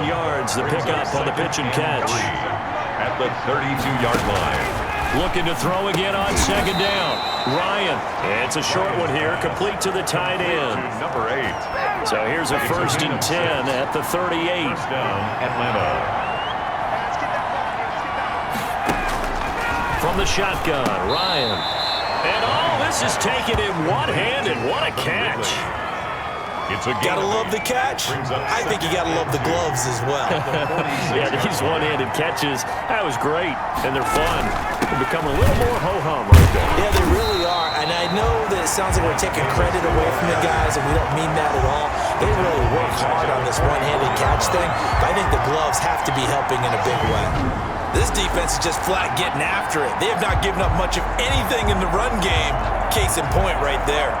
yards, the pickup on the pitch and catch. At the 32-yard line. Looking to throw again on 2nd down. Ryan. It's a short one here, complete to the tight end. Number 8. So here's a 1st and 10 at the 38. First down, Atlanta. From the shotgun, Ryan. And this is taken in one-handed. What a catch. Gotta love the catch. I think you gotta love the gloves as well. Yeah, these one-handed catches, that was great. And they're fun. They become a little more ho-hum right there. Yeah, they really are. And I know that it sounds like we're taking credit away from the guys, and we don't mean that at all. They really work hard on this one-handed catch thing. But I think the gloves have to be helping in a big way. This defense is just flat getting after it. They have not given up much of anything in the run game. Case in point right there.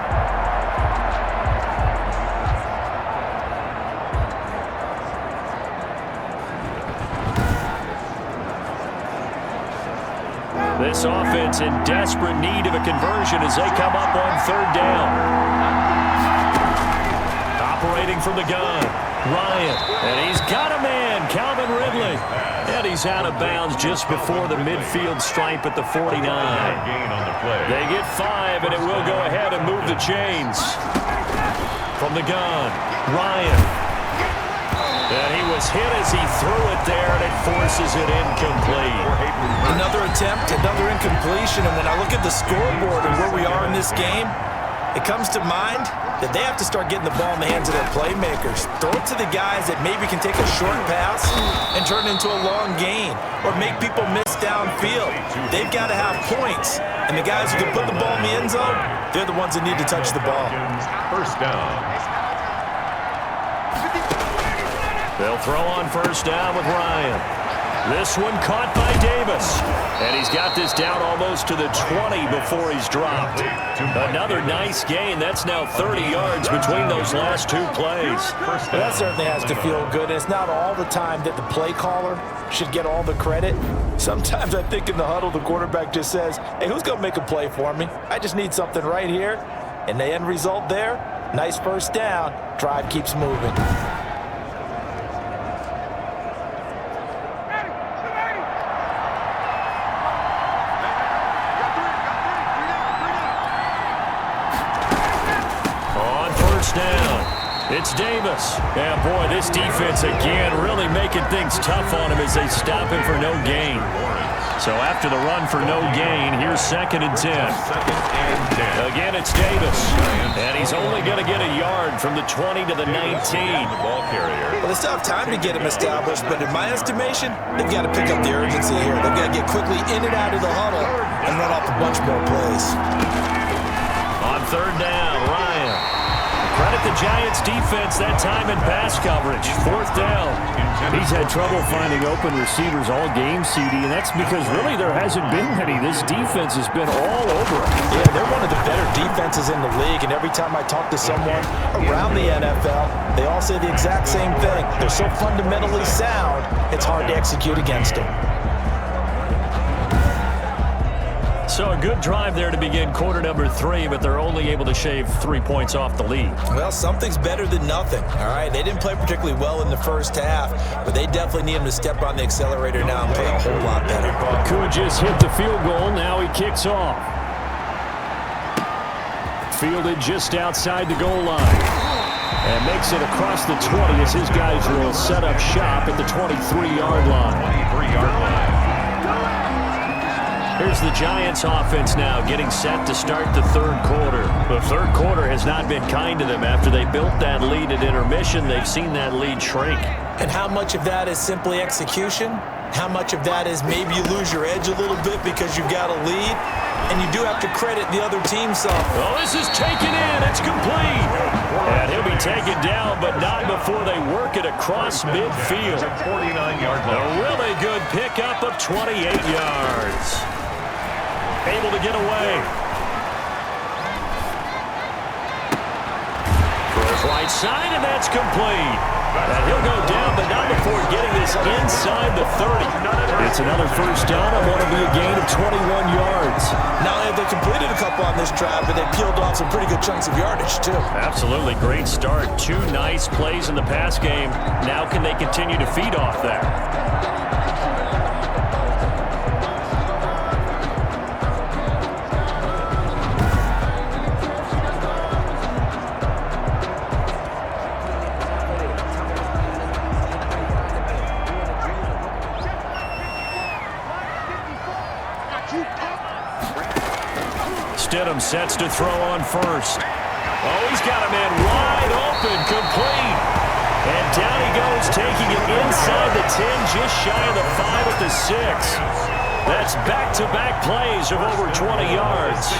This offense in desperate need of a conversion as they come up on 3rd down. Operating from the gun, Ryan. And he's got a man, Calvin Ridley. And he's out of bounds just before the midfield stripe at the 49. They get 5, and it will go ahead and move the chains. From the gun, Ryan. And he was hit as he threw it there, and it forces it incomplete. Another attempt, another incompletion, and when I look at the scoreboard and where we are in this game, it comes to mind that they have to start getting the ball in the hands of their playmakers. Throw it to the guys that maybe can take a short pass and turn it into a long gain or make people miss downfield. They've got to have points, and the guys who can put the ball in the end zone, they're the ones that need to touch the ball. First down. They'll throw on 1st down with Ryan. This one caught by Davis. And he's got this down almost to the 20 before he's dropped. Another nice gain. That's now 30 yards between those last 2 plays. Well, that certainly has to feel good. It's not all the time that the play caller should get all the credit. Sometimes I think in the huddle, the quarterback just says, hey, who's going to make a play for me? I just need something right here. And the end result there, nice 1st down. Drive keeps moving. Down. It's Davis. Yeah, boy, this defense again really making things tough on him as they stop him for no gain. So after the run for no gain, here's 2nd and 10. Again, it's Davis. And he's only going to get a yard from the 20 to the 19. Well, they still have time to get him established, but in my estimation, they've got to pick up the urgency here. They've got to get quickly in and out of the huddle and run off a bunch more plays. On 3rd down, Ryan. Credit the Giants' defense that time in pass coverage. 4th down. He's had trouble finding open receivers all game, CD, and that's because really there hasn't been many. This defense has been all over it. Yeah, they're one of the better defenses in the league, and every time I talk to someone around the NFL, they all say the exact same thing. They're so fundamentally sound, it's hard to execute against them. So a good drive there to begin quarter number 3, but they're only able to shave 3 points off the lead. Well, something's better than nothing, all right? They didn't play particularly well in the first half, but they definitely need him to step on the accelerator now and play a whole lot better. Nakua just hit the field goal. Now he kicks off. fielded just outside the goal line. And makes it across the 20 as his guys will set up shop at the 23-yard line. 23-yard line. Here's the Giants offense now getting set to start the third quarter. The third quarter has not been kind to them. After they built that lead at intermission, they've seen that lead shrink. And how much of that is simply execution? How much of that is maybe you lose your edge a little bit because you've got a lead? And you do have to credit the other team some. Oh, this is taken in. It's complete. And he'll be taken down, but not before they work it across midfield. 49-yard A really good pickup of 28 yards. Able to get away. Throws right side, and that's complete. And he'll go down, but not before getting this inside the 30. It's another first down and want to be a gain of 21 yards. Not only have they completed a couple on this drive, but they peeled off some pretty good chunks of yardage, too. Absolutely great start. 2 nice plays in the pass game. Now can they continue to feed off that? Stidham sets to throw on first. Oh, he's got a man wide open, complete. And down he goes, taking it inside the 10, just shy of the 5 at the 6. That's back-to-back plays of over 20 yards.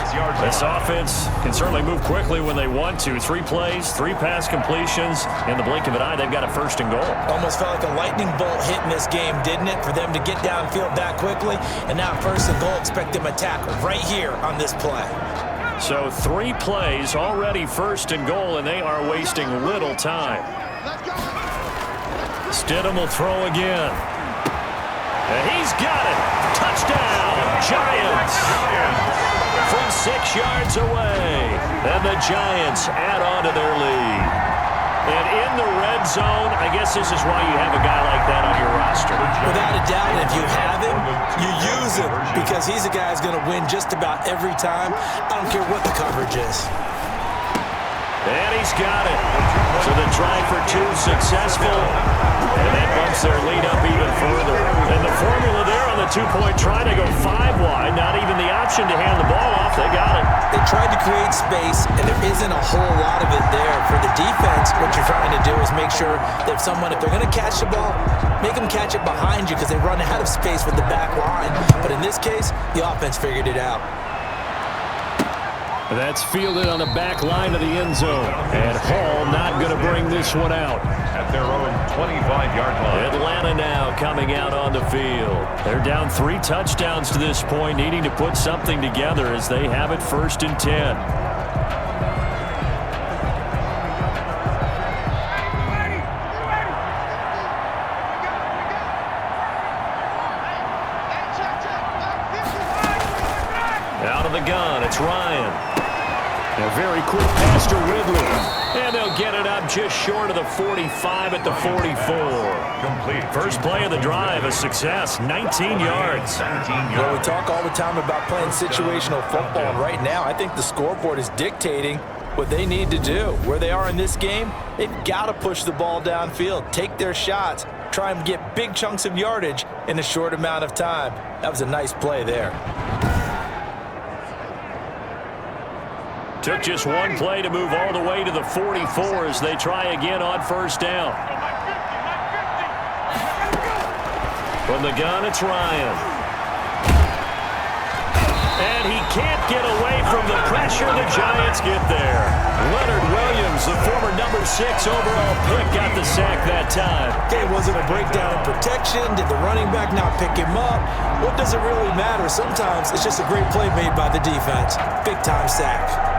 This offense can certainly move quickly when they want to. 3 plays, 3 pass completions. In the blink of an eye, they've got a first and goal. Almost felt like a lightning bolt hit in this game, didn't it? For them to get downfield that quickly. And now first and goal, expect them to tackle right here on this play. So 3 plays, already first and goal, and they are wasting little time. Stidham will throw again. And he's got it. Touchdown, Giants. From 6 yards away. And the Giants add on to their lead. And in the red zone, I guess this is why you have a guy like that on your roster. Without a doubt, and if you have him, you use him because he's a guy who's going to win just about every time. I don't care what the coverage is. And he's got it. So the try for 2 successful. And that bumps their lead up even further. And the formula there on the 2-point try to go 5 wide. Not even the option to hand the ball off. They got it. They tried to create space, and there isn't a whole lot of it there. For the defense, what you're trying to do is make sure that if they're going to catch the ball, make them catch it behind you because they run out of space with the back line. But in this case, the offense figured it out. That's fielded on the back line of the end zone. And Hall not going to bring this one out. At their own 25-yard line. Atlanta now coming out on the field. They're down 3 touchdowns to this point, needing to put something together as they have it 1st and 10. Out of the gun, it's Ryan. A very quick pass to Ridley. And they'll get it up just short of the 45 at the 44. Complete. First play of the drive, a success, 19 yards. Well, we talk all the time about playing situational football, and right now I think the scoreboard is dictating what they need to do. Where they are in this game, they've got to push the ball downfield, take their shots, try and get big chunks of yardage in a short amount of time. That was a nice play there. Took just 1 play to move all the way to the 44 as they try again on first down. From the gun, it's Ryan. And he can't get away from the pressure. The Giants get there. Leonard Williams, the former number 6 overall pick, got the sack that time. Okay, was it a breakdown in protection? Did the running back not pick him up? What does it really matter? Sometimes it's just a great play made by the defense. Big-time sack.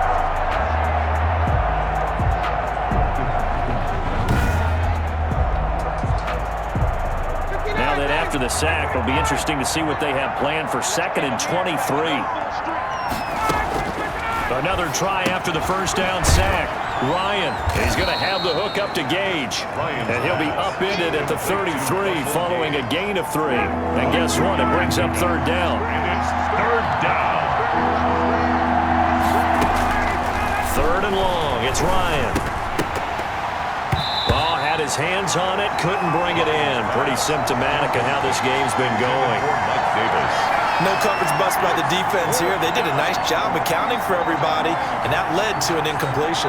After the sack, it'll be interesting to see what they have planned for 2nd and 23. Another try after the first down sack. Ryan, he's going to have the hook up to Gage. And he'll be upended at the 33 following a gain of 3. And guess what? It brings up 3rd down. And it's 3rd down. 3rd and long. It's Ryan. Ball had his hands on it, couldn't bring it in. Pretty symptomatic of how this game's been going. No coverage bust by the defense here. They did a nice job accounting for everybody, and that led to an incompletion.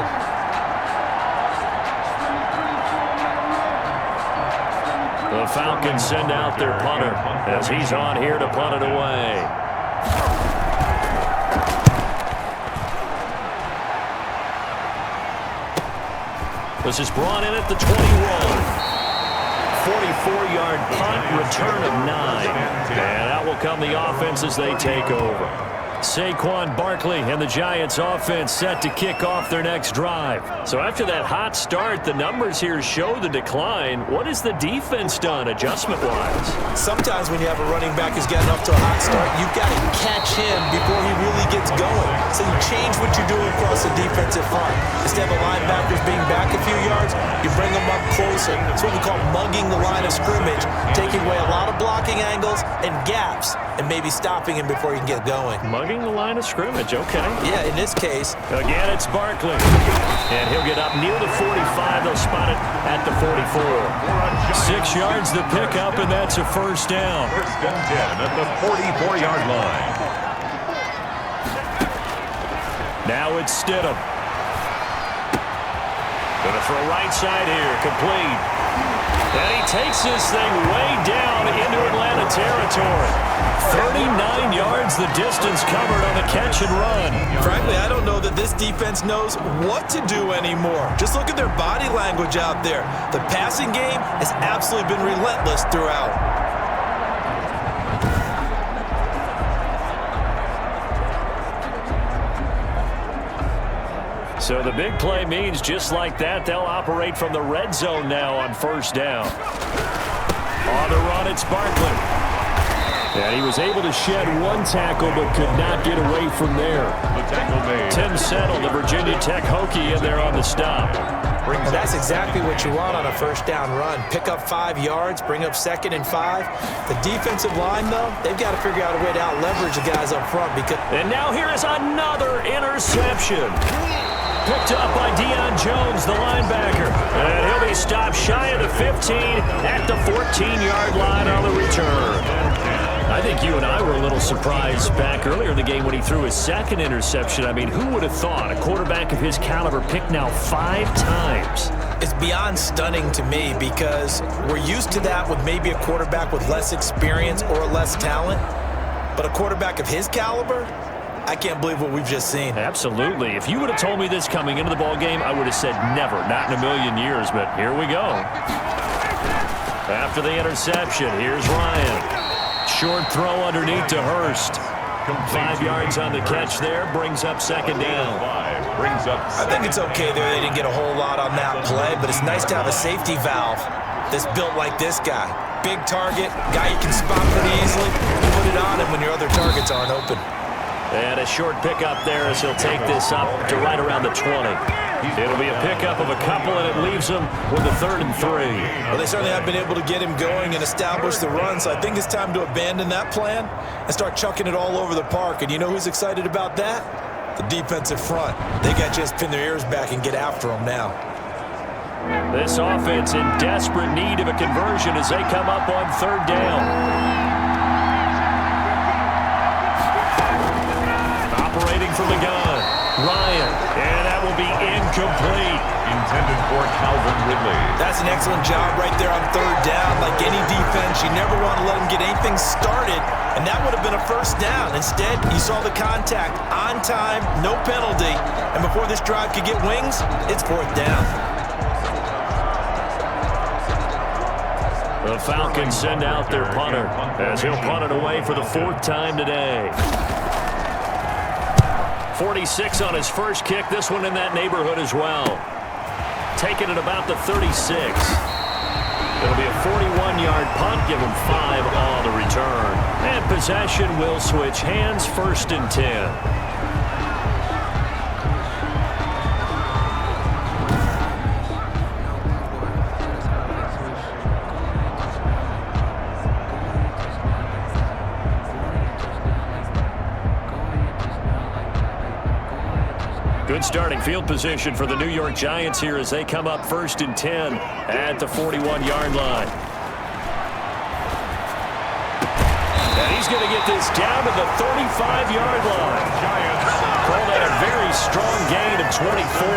The Falcons send out their punter as he's on here to punt it away. This is brought in at the 21. 44-yard punt, return of 9. And out will come the offense as they take over. Saquon Barkley and the Giants offense set to kick off their next drive. So after that hot start, the numbers here show the decline. What has the defense done adjustment-wise? Sometimes when you have a running back who's gotten off to a hot start, you've got to catch him before he really gets going. So you change what you're doing across the defensive front. Instead of the linebackers being back a few yards, you bring them up closer. It's what we call mugging the line of scrimmage, taking away a lot of blocking angles and gaps, and maybe stopping him before he can get going. Mugging the line of scrimmage, okay. Yeah, in this case. Again, it's Barkley. And he'll get up near the 45. They'll spot it at the 44. 6 yards the pickup, and that's a first down. First and 10 at the 44-yard line. Now it's Stidham. Gonna throw right side here, complete. And he takes this thing way down into Atlanta territory. 39 yards the distance covered on the catch and run. Frankly, I don't know that this defense knows what to do anymore. Just look at their body language out there. The passing game has absolutely been relentless throughout. So the big play means just like that, they'll operate from the red zone now on first down. On the run, it's Barkley. And he was able to shed one tackle but could not get away from there. The tackle made. Tim Settle, the Virginia Tech Hokie, in there on the stop. Well, that's exactly what you want on a first down run. Pick up 5 yards, bring up 2nd and 5. The defensive line, though, they've got to figure out a way to out-leverage the guys up front. And now here is another interception. Picked up by Deion Jones, the linebacker. And he'll be stopped shy of the 15 at the 14-yard line on the return. I think you and I were a little surprised back earlier in the game when he threw his 2nd interception. I mean, who would have thought a quarterback of his caliber picked now 5 times? It's beyond stunning to me because we're used to that with maybe a quarterback with less experience or less talent. But a quarterback of his caliber, I can't believe what we've just seen. Absolutely. If you would have told me this coming into the ball game, I would have said never, not in a million years, but here we go. After the interception, here's Ryan. Short throw underneath to Hurst. 5 yards on the catch there, brings up 2nd down. I think it's okay there. They didn't get a whole lot on that play, but it's nice to have a safety valve that's built like this guy. Big target, guy you can spot pretty easily. Put it on him when your other targets aren't open. And a short pickup there as he'll take this up to right around the 20. It'll be a pickup of a couple, and it leaves him with a 3rd and 3. Well, they certainly have been able to get him going and establish the run, so I think it's time to abandon that plan and start chucking it all over the park. And you know who's excited about that? The defensive front. They got to just pin their ears back and get after them now. This offense in desperate need of a conversion as they come up on 3rd down. Operating from the gun, Ryan, and that will be incomplete. Intended for Calvin Ridley. That's an excellent job right there on 3rd down. Like any defense, you never want to let them get anything started, and that would have been a first down. Instead, you saw the contact on time, no penalty, and before this drive could get wings, it's 4th down. The Falcons send out their punter as he'll punt it away for the 4th time today. 46 on his first kick, this one in that neighborhood as well. Taking it about the 36. It'll be a 41-yard punt, give him 5 on the return. And possession will switch hands, 1st and 10. Good starting field position for the New York Giants here as they come up 1st and 10 at the 41-yard line. And he's going to get this down to the 35-yard line. Call that a very strong gain of 24.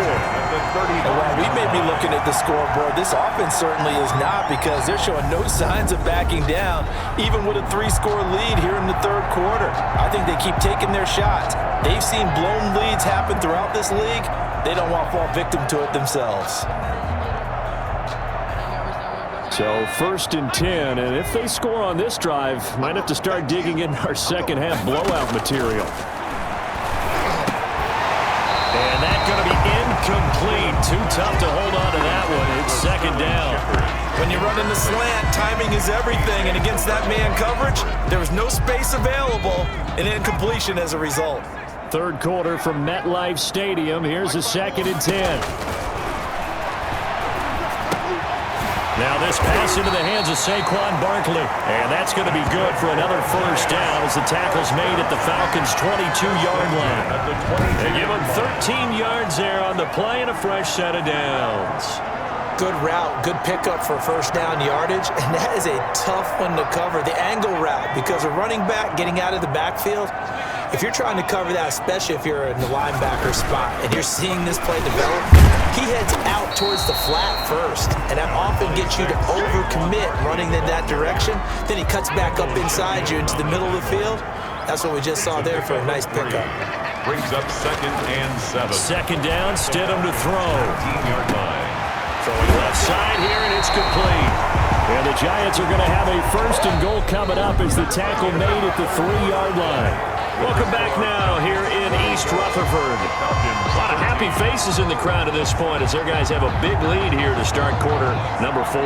Well, we may be looking at the scoreboard. This offense certainly is not, because they're showing no signs of backing down, even with a 3-score lead here in the third quarter. I think they keep taking their shots. They've seen blown leads happen throughout this league. They don't want to fall victim to it themselves. So 1st and 10, and if they score on this drive, might have to start digging in our second half blowout material. And that's going to be incomplete. Too tough to hold on to that one. It's 2nd down. When you're running the slant, timing is everything, and against that man coverage, there was no space available, and incompletion as a result. Third quarter from MetLife Stadium. Here's a 2nd and 10. Now this pass into the hands of Saquon Barkley. And that's going to be good for another first down as the tackle's made at the Falcons' 22-yard line. They give him 13 yards there on the play and a fresh set of downs. Good route, good pickup for first down yardage, and that is a tough one to cover, the angle route, because a running back getting out of the backfield, if you're trying to cover that, especially if you're in the linebacker spot and you're seeing this play develop, he heads out towards the flat first, and that often gets you to overcommit running in that direction. Then he cuts back up inside you into the middle of the field. That's what we just saw there for a nice pickup. Brings up 2nd and 7. 2nd down, Stidham to throw. 13-yard line. Throwing left side here, and it's complete. And the Giants are going to have a 1st and goal coming up as the tackle made at the 3-yard line. Welcome back now here in East Rutherford. A lot of happy faces in the crowd at this point as their guys have a big lead here to start quarter number 4.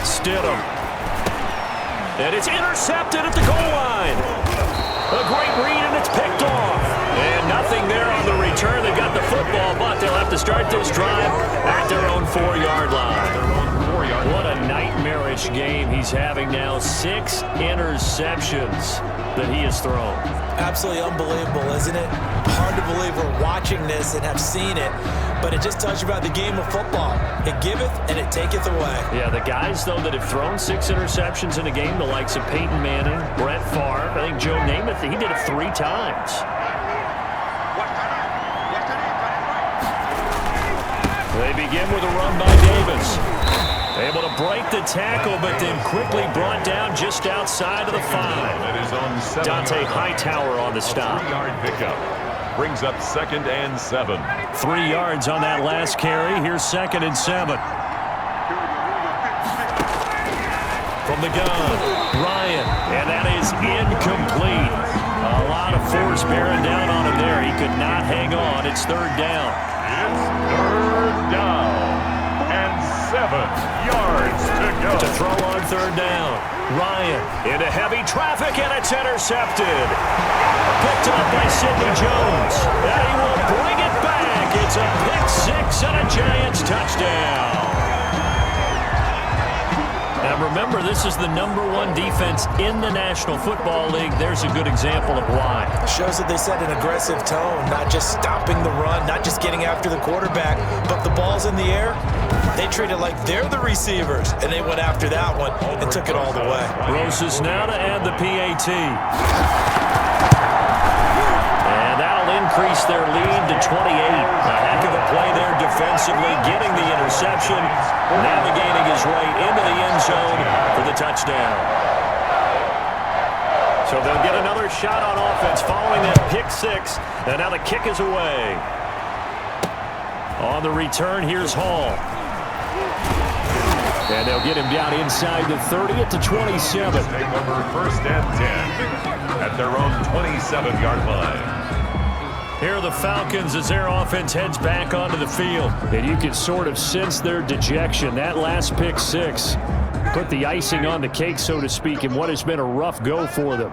Stidham. And it's intercepted at the goal line. A great read, and it's picked off. And nothing there on the return. They got the football, but they'll have to start this drive at their own 4-yard line. What a nightmarish game he's having now. 6 interceptions that he has thrown. Absolutely unbelievable, isn't it? Hard to believe we're watching this and have seen it, but it just tells you about the game of football. It giveth and it taketh away. Yeah, the guys, though, that have thrown 6 interceptions in a game, the likes of Peyton Manning, Brett Favre, I think Joe Namath, he did it 3 times. They begin with a run by Davis. Able to break the tackle, but then quickly brought down just outside of the 5. Dante Hightower on the stop. 3-yard pickup. Brings up 2nd and 7. 3 yards on that last carry. Here's 2nd and 7. From the gun, Ryan, and that is incomplete. A lot of force bearing down on him there. He could not hang on. It's 3rd down. It's 3rd down. And 7 yards to go. To throw on 3rd down. Ryan into heavy traffic, and it's intercepted. Picked up by Sidney Jones. And he will bring it back. It's a pick-6 and a Giants touchdown. Now remember, this is the #1 defense in the National Football League. There's a good example of why. It shows that they set an aggressive tone, not just stopping the run, not just getting after the quarterback, but the ball's in the air. They treat it like they're the receivers, and they went after that one and took it all the way. Roses now to add the PAT. And that'll increase their lead to 28. A heck of a play there defensively, getting the interception, navigating his way into the end zone for the touchdown. So they'll get another shot on offense following that pick-6, and now the kick is away. On the return, here's Hall. And they'll get him down inside the 30 at the 27. Take over 1st and 10 at their own 27-yard line. Here are the Falcons as their offense heads back onto the field. And you can sort of sense their dejection. That last pick-6 put the icing on the cake, so to speak, in what has been a rough go for them.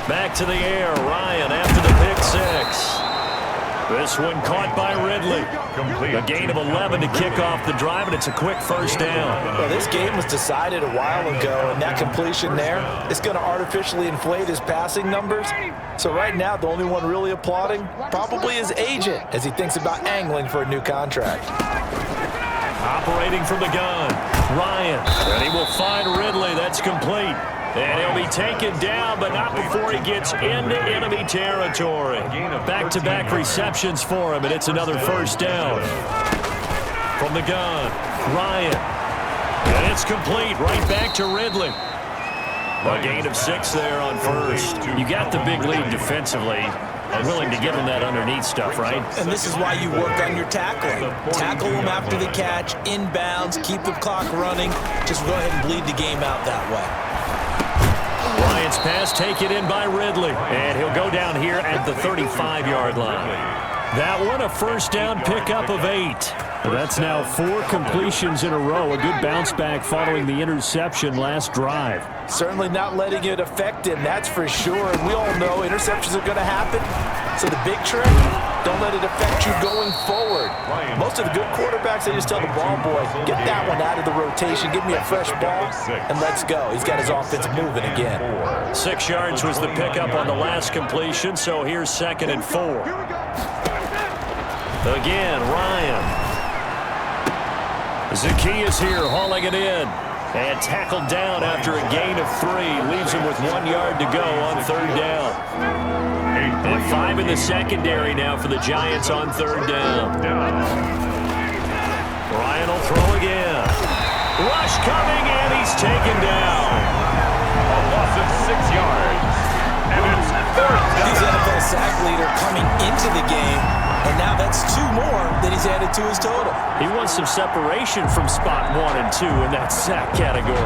Back to the air. Ryan after the pick-6. This one caught by Ridley. A gain of 11 to kick off the drive, and it's a quick first down. Well, this game was decided a while ago, and that completion there is going to artificially inflate his passing numbers. So right now, the only one really applauding probably his agent as he thinks about angling for a new contract. Operating from the gun, Ryan, and he will find Ridley. That's complete. And he'll be taken down, but not before he gets into enemy territory. Back-to-back receptions for him, and it's another first down. From the gun, Ryan. And it's complete, right back to Ridley. A gain of 6 there on first. You got the big lead defensively. I'm willing to give him that underneath stuff, right? And this is why you work on your tackling. Tackle them after the catch, inbounds, keep the clock running. Just go ahead and bleed the game out that way. Ryan's pass taken in by Ridley, and he'll go down here at the 35-yard line. That one, a first down pickup of 8. That's now 4 completions in a row. A good bounce back following the interception last drive. Certainly not letting it affect him, that's for sure. And we all know interceptions are going to happen. So the big trick, don't let it affect you going forward. Most of the good quarterbacks, they just tell the ball boy, get that one out of the rotation, give me a fresh ball, and let's go. He's got his offense moving again. 6 yards was the pickup on the last completion, so here's 2nd and 4. Again, Ryan. Zacchaeus here hauling it in. And tackled down after a gain of 3. Leaves him with 1 yard to go on 3rd down. And 5 in the secondary now for the Giants on 3rd down. Ryan will throw again. Rush coming, and he's taken down. A loss of 6 yards. And it's 4th down. He's NFL sack leader coming into the game, and now that's 2 more that he's added to his total. He wants some separation from spot 1 and 2 in that sack category.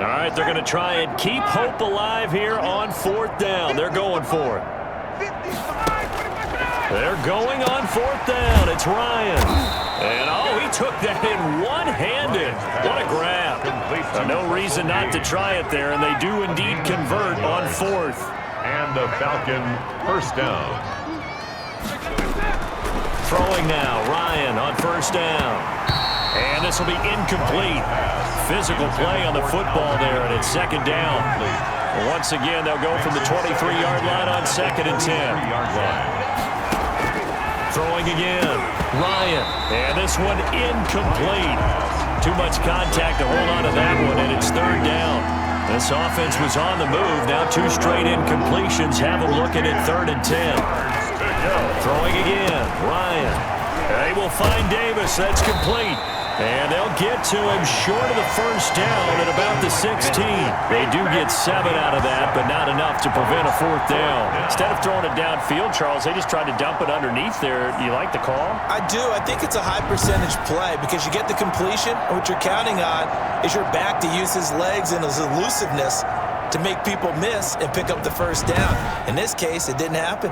All right, they're going to try and keep hope alive here on 4th down. They're going for it. They're going on 4th down. It's Ryan. And, oh, he took that in one-handed. What a grab. No reason not to try it there, and they do indeed convert on 4th. And the Falcon first down. Throwing now, Ryan on 1st down. And this will be incomplete. Physical play on the football there, and it's 2nd down. Once again, they'll go from the 23-yard line on 2nd and 10. Throwing again, Ryan, and this one incomplete. Too much contact to hold on to that one, and it's 3rd down. This offense was on the move. Now 2 straight incompletions have them looking at 3rd and 10. Throwing again, Ryan. They will find Davis. That's complete. And they'll get to him short of the 1st down at about the 16. They do get 7 out of that, but not enough to prevent a 4th down. Instead of throwing it downfield, Charles, they just tried to dump it underneath there. You like the call? I do. I think it's a high percentage play because you get the completion, and what you're counting on is your back to use his legs and his elusiveness to make people miss and pick up the 1st down. In this case, it didn't happen.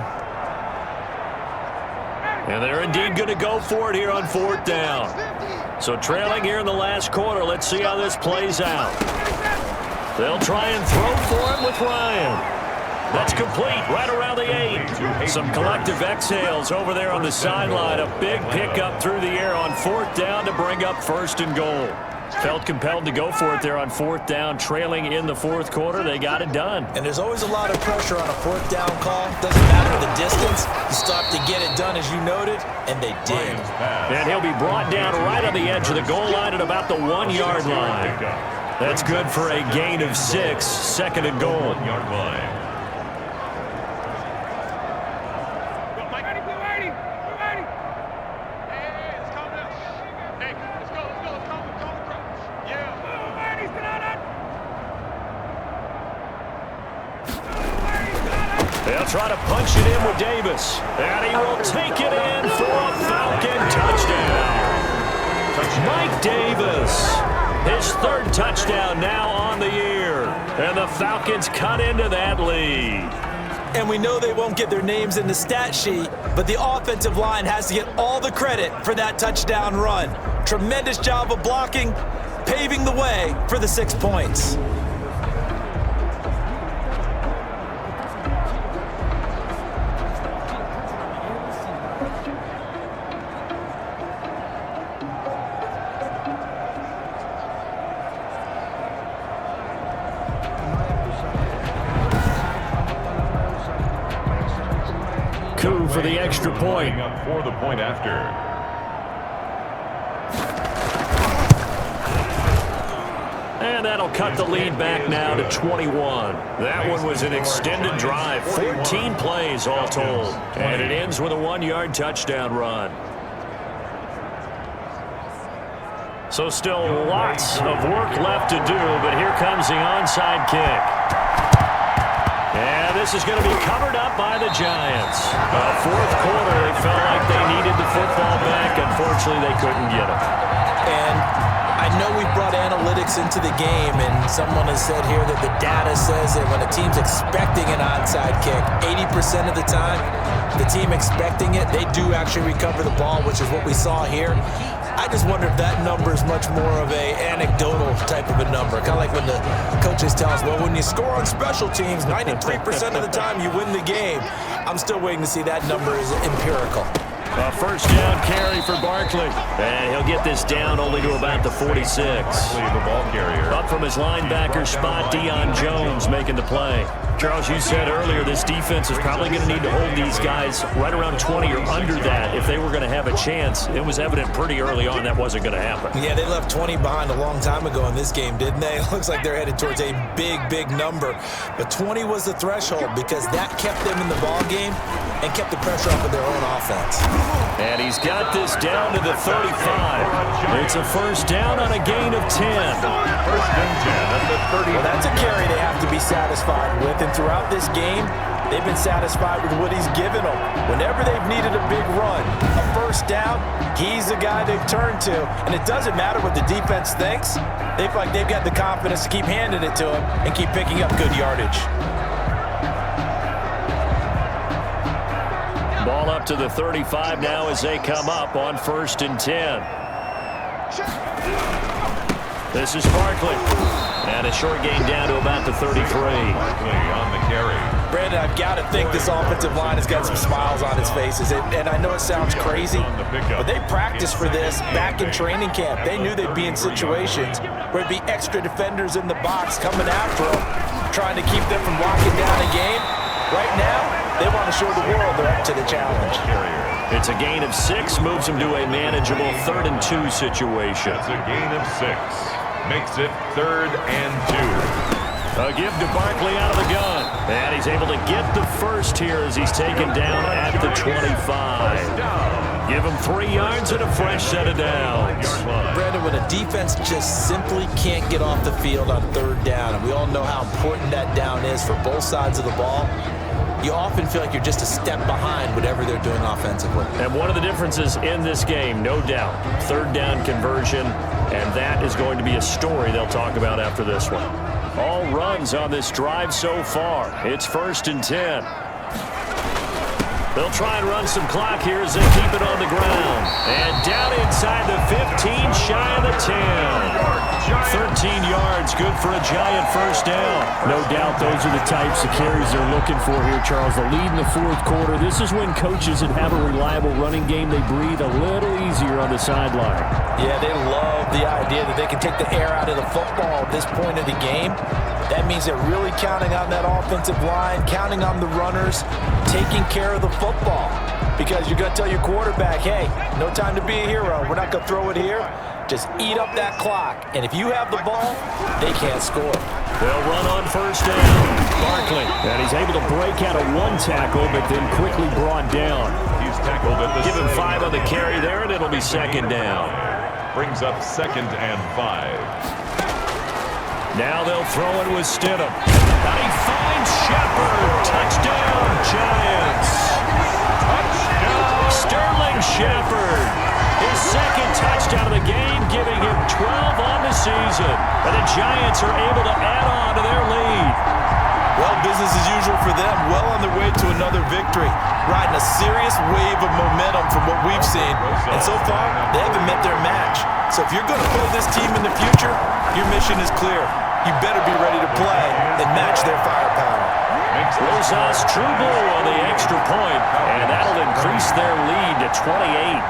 And they're indeed going to go for it here on 4th down. So trailing here in the last quarter, let's see how this plays out. They'll try and throw for him with Ryan. That's complete right around the 8. Some collective exhales over there on the sideline. A big pickup through the air on 4th down to bring up 1st and goal. Felt compelled to go for it there on 4th down, trailing in the 4th quarter. They got it done. And there's always a lot of pressure on a 4th down call. Doesn't matter the distance. You still have to get it done, as you noted, and they did. And he'll be brought down right on the edge of the goal line at about the 1-yard line. That's good for a gain of 6, 2nd and goal. 1-yard line. They'll try to punch it in with Davis. And he will take it in for a Falcon touchdown. Mike Davis, his 3rd touchdown now on the year. And the Falcons cut into that lead. and we know they won't get their names in the stat sheet, but the offensive line has to get all the credit for that touchdown run. Tremendous job of blocking, paving the way for the 6 points. For the extra point. Up for the point after. And that'll cut the lead back now to 21. That one was an extended drive, 14 plays all told. And it ends with a 1-yard touchdown run. So still lots of work left to do, but here comes the onside kick. And this is going to be covered up by the Giants. Fourth quarter, they felt like they needed the football back. Unfortunately, they couldn't get it. And I know we brought analytics into the game, and someone has said here that the data says that when a team's expecting an onside kick, 80% of the time, the team expecting it, they do actually recover the ball, which is what we saw here. I just wonder if that number is much more of a anecdotal type of a number. Kind of like when the coaches tell us, well, when you score on special teams, 93% of the time you win the game. I'm still waiting to see that number is empirical. A first down carry for Barkley. And he'll get this down only to about the 46. The ball carrier. Up from his linebacker spot, Deion Jones making the play. Charles, you said earlier this defense is probably going to need to hold these guys right around 20 or under that if they were going to have a chance. It was evident pretty early on that wasn't going to happen. Yeah, they left 20 behind a long time ago in this game, didn't they? It looks like they're headed towards a big, big number. But 20 was the threshold because that kept them in the ball game and kept the pressure off of their own offense. And he's got this down to the 35. It's a first down on a gain of 10. First and 10 at the 30. Well, that's a carry they have to be satisfied with. And throughout this game, they've been satisfied with what he's given them. Whenever they've needed a big run, a first down, he's the guy they've turned to. And it doesn't matter what the defense thinks. They feel like they've got the confidence to keep handing it to him and keep picking up good yardage. Ball up to the 35 now as they come up on first and 10. This is Barkley. And a short gain down to about the 33. On the carry. Brandon, I've got to think this offensive line has got some smiles on its faces. And I know it sounds crazy, but they practiced for this back in training camp. They knew they'd be in situations where it'd be extra defenders in the box coming after them, trying to keep them from locking down a game. Right now, they want to show the world they're up to the challenge. It's a gain of 6, moves them to a manageable 3rd and 2 situation. It's a gain of 6. Makes it 3rd and 2. A give to Barkley out of the gun. And he's able to get the first here as he's taken down at the 25. Give him 3 yards and a fresh set of downs. Brandon, when a defense just simply can't get off the field on 3rd down, and we all know how important that down is for both sides of the ball, you often feel like you're just a step behind whatever they're doing offensively. And one of the differences in this game, no doubt, 3rd down conversion, and that is going to be a story they'll talk about after this one. All runs on this drive so far. It's 1st and 10. They'll try and run some clock here as they keep it on the ground. And down inside the 15, shy of the 10. 13 yards, good for a Giant first down. No doubt those are the types of carries they're looking for here, Charles. The lead in the 4th quarter. This is when coaches that have a reliable running game, they breathe a little easier on the sideline. Yeah, they love the idea that they can take the air out of the football at this point of the game. That means they're really counting on that offensive line, counting on the runners, taking care of the football. Because you're going to tell your quarterback, hey, no time to be a hero. We're not going to throw it here. Just eat up that clock. And if you have the ball, they can't score. They'll run on first down. Barkley. And he's able to break out of 1 tackle, but then quickly brought down. He's tackled at the Give him 5 on the carry there, and it'll be 2nd down. Brings up 2nd and 5. Now they'll throw it with Stidham. And he finds Shepard. Touchdown, Giants. Touchdown. Sterling Shepard. His 2nd touchdown of the game, giving him 12 on the season. And the Giants are able to add on to their lead. Well, business as usual unusual for them, well on their way to another victory, riding a serious wave of momentum from what we've seen. And so far, they haven't met their match. So if you're going to play this team in the future, your mission is clear. You better be ready to play and match their firepower. Rosas true blue on the extra point, and that'll increase their lead to 28.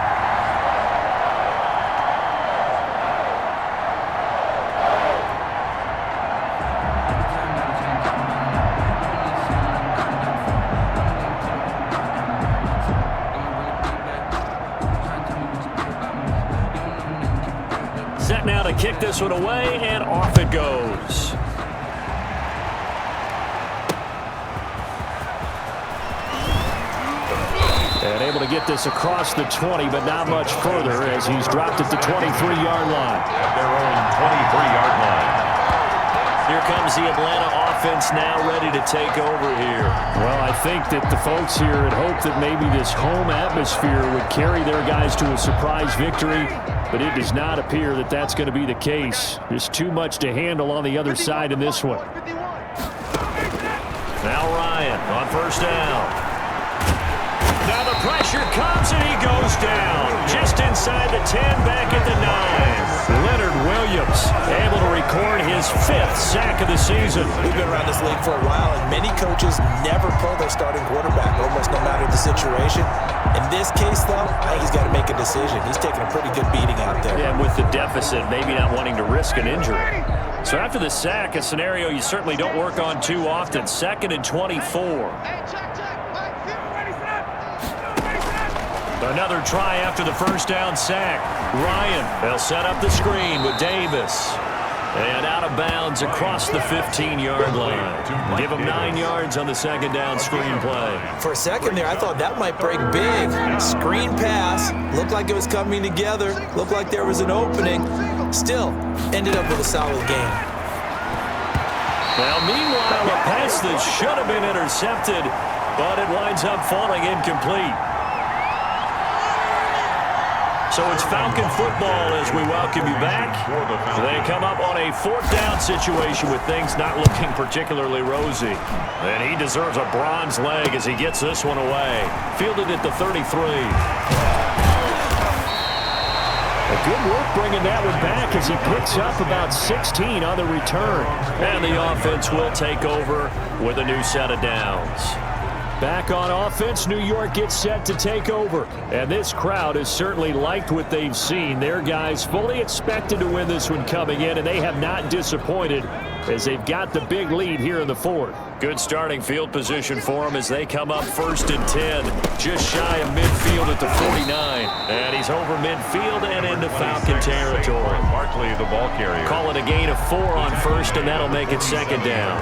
Set now to kick this one away, and off it goes. And able to get this across the 20, but not much further as he's dropped it to 23-yard line. At their own 23-yard line. Here comes the Atlanta offense now ready to take over here. Well, I think that the folks here had hoped that maybe this home atmosphere would carry their guys to a surprise victory, but it does not appear that that's going to be the case. There's too much to handle on the other side in this one. Now Ryan on first down. Now the pressure comes and he goes down. Just inside the 10, back at the 9. Leonard Williams able to record his 5th sack of the season. We've been around this league for a while, and many coaches never pull their starting quarterback, almost no matter the situation. In this case, though, I think he's got to make a decision. He's taking a pretty good beating out there. Yeah, and with the deficit, maybe not wanting to risk an injury. So after the sack, a scenario you certainly don't work on too often. 2nd and 24. Another try after the first down sack. Ryan, they'll set up the screen with Davis. And out of bounds across the 15-yard line. Give him 9 yards on the second down screen play. For a second there, I thought that might break big. Screen pass. Looked like it was coming together. Looked like there was an opening. Still, ended up with a solid game. Well, meanwhile, a pass that should have been intercepted, but it winds up falling incomplete. So it's Falcon football as we welcome you back. They come up on a 4th down situation with things not looking particularly rosy. And he deserves a bronze leg as he gets this one away. Fielded at the 33. A good work bringing that one back as he picks up about 16 on the return. And the offense will take over with a new set of downs. Back on offense, New York gets set to take over. And this crowd has certainly liked what they've seen. Their guys fully expected to win this one coming in, and they have not disappointed as they've got the big lead here in the 4th. Good starting field position for them as they come up 1st and 10. Just shy of midfield at the 49. And he's over midfield and into Falcon territory. Barkley, the ball carrier. Call it a gain of 4 on 1st, and that'll make it 2nd down.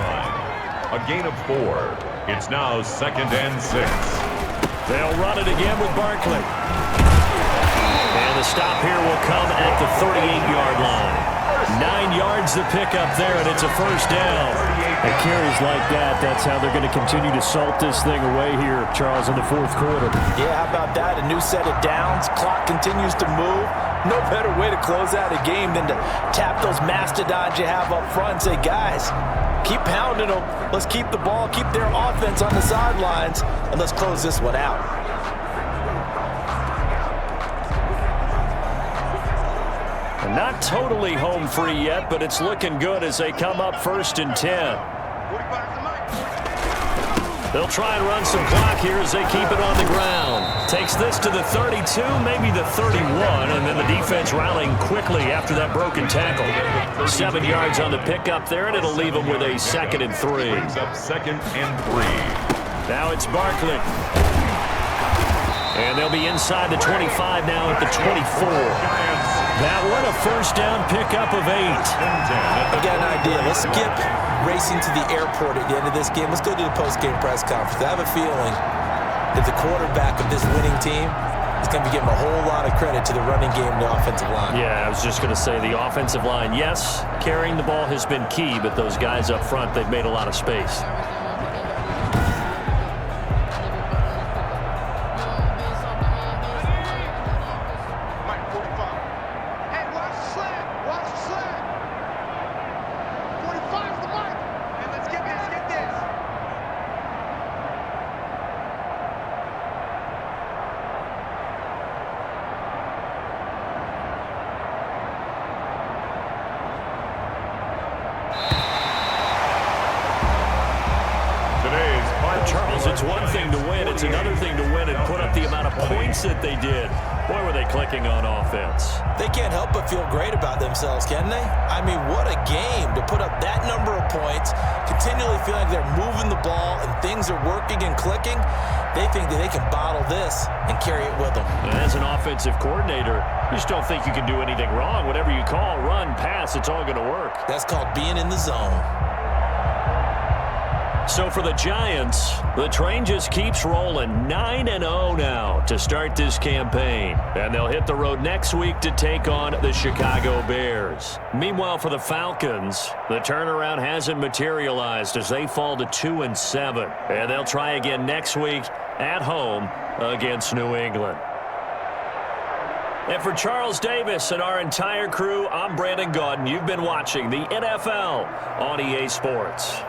A gain of 4. It's now 2nd and 6. They'll run it again with Barkley. And the stop here will come at the 38-yard line. 9 yards to pick up there, and it's a first down. And carries like that, that's how they're going to continue to salt this thing away here, Charles, in the 4th quarter. Yeah, how about that? A new set of downs. Clock continues to move. No better way to close out a game than to tap those mastodons you have up front and say, guys, keep pounding them. Let's keep the ball, keep their offense on the sidelines, and let's close this one out. Not totally home free yet, but it's looking good as they come up 1st and 10. They'll try and run some clock here as they keep it on the ground. Takes this to the 32, maybe the 31, and then the defense rallying quickly after that broken tackle. 7 yards on the pickup there, and it'll leave them with a 2nd and 3. Brings up 2nd and 3. Now it's Barkley. And they'll be inside the 25 now at the 24. That one, a first down pickup of 8. I got an idea. Let's skip racing to the airport at the end of this game. Let's go to the post-game press conference. I have a feeling that the quarterback of this winning team is going to be giving a whole lot of credit to the running game and the offensive line. Yeah, I was just going to say the offensive line, yes, carrying the ball has been key, but those guys up front, they've made a lot of space. today's final Charles, score, it's one thing to win. It's another thing to win and put up the amount of points that they did. Boy, were they clicking on offense. They can't help but feel great about themselves, can they? I mean, what a game to put up that number of points, continually feeling like they're moving the ball and things are working and clicking. They think that they can bottle this and carry it with them. And as an offensive coordinator, you just don't think you can do anything wrong. Whatever you call, run, pass, it's all going to work. That's called being in the zone. So for the Giants, the train just keeps rolling. 9-0 now to start this campaign. And they'll hit the road next week to take on the Chicago Bears. Meanwhile, for the Falcons, the turnaround hasn't materialized as they fall to 2-7. And they'll try again next week at home against New England. And for Charles Davis and our entire crew, I'm Brandon Gaudin. You've been watching the NFL on EA Sports.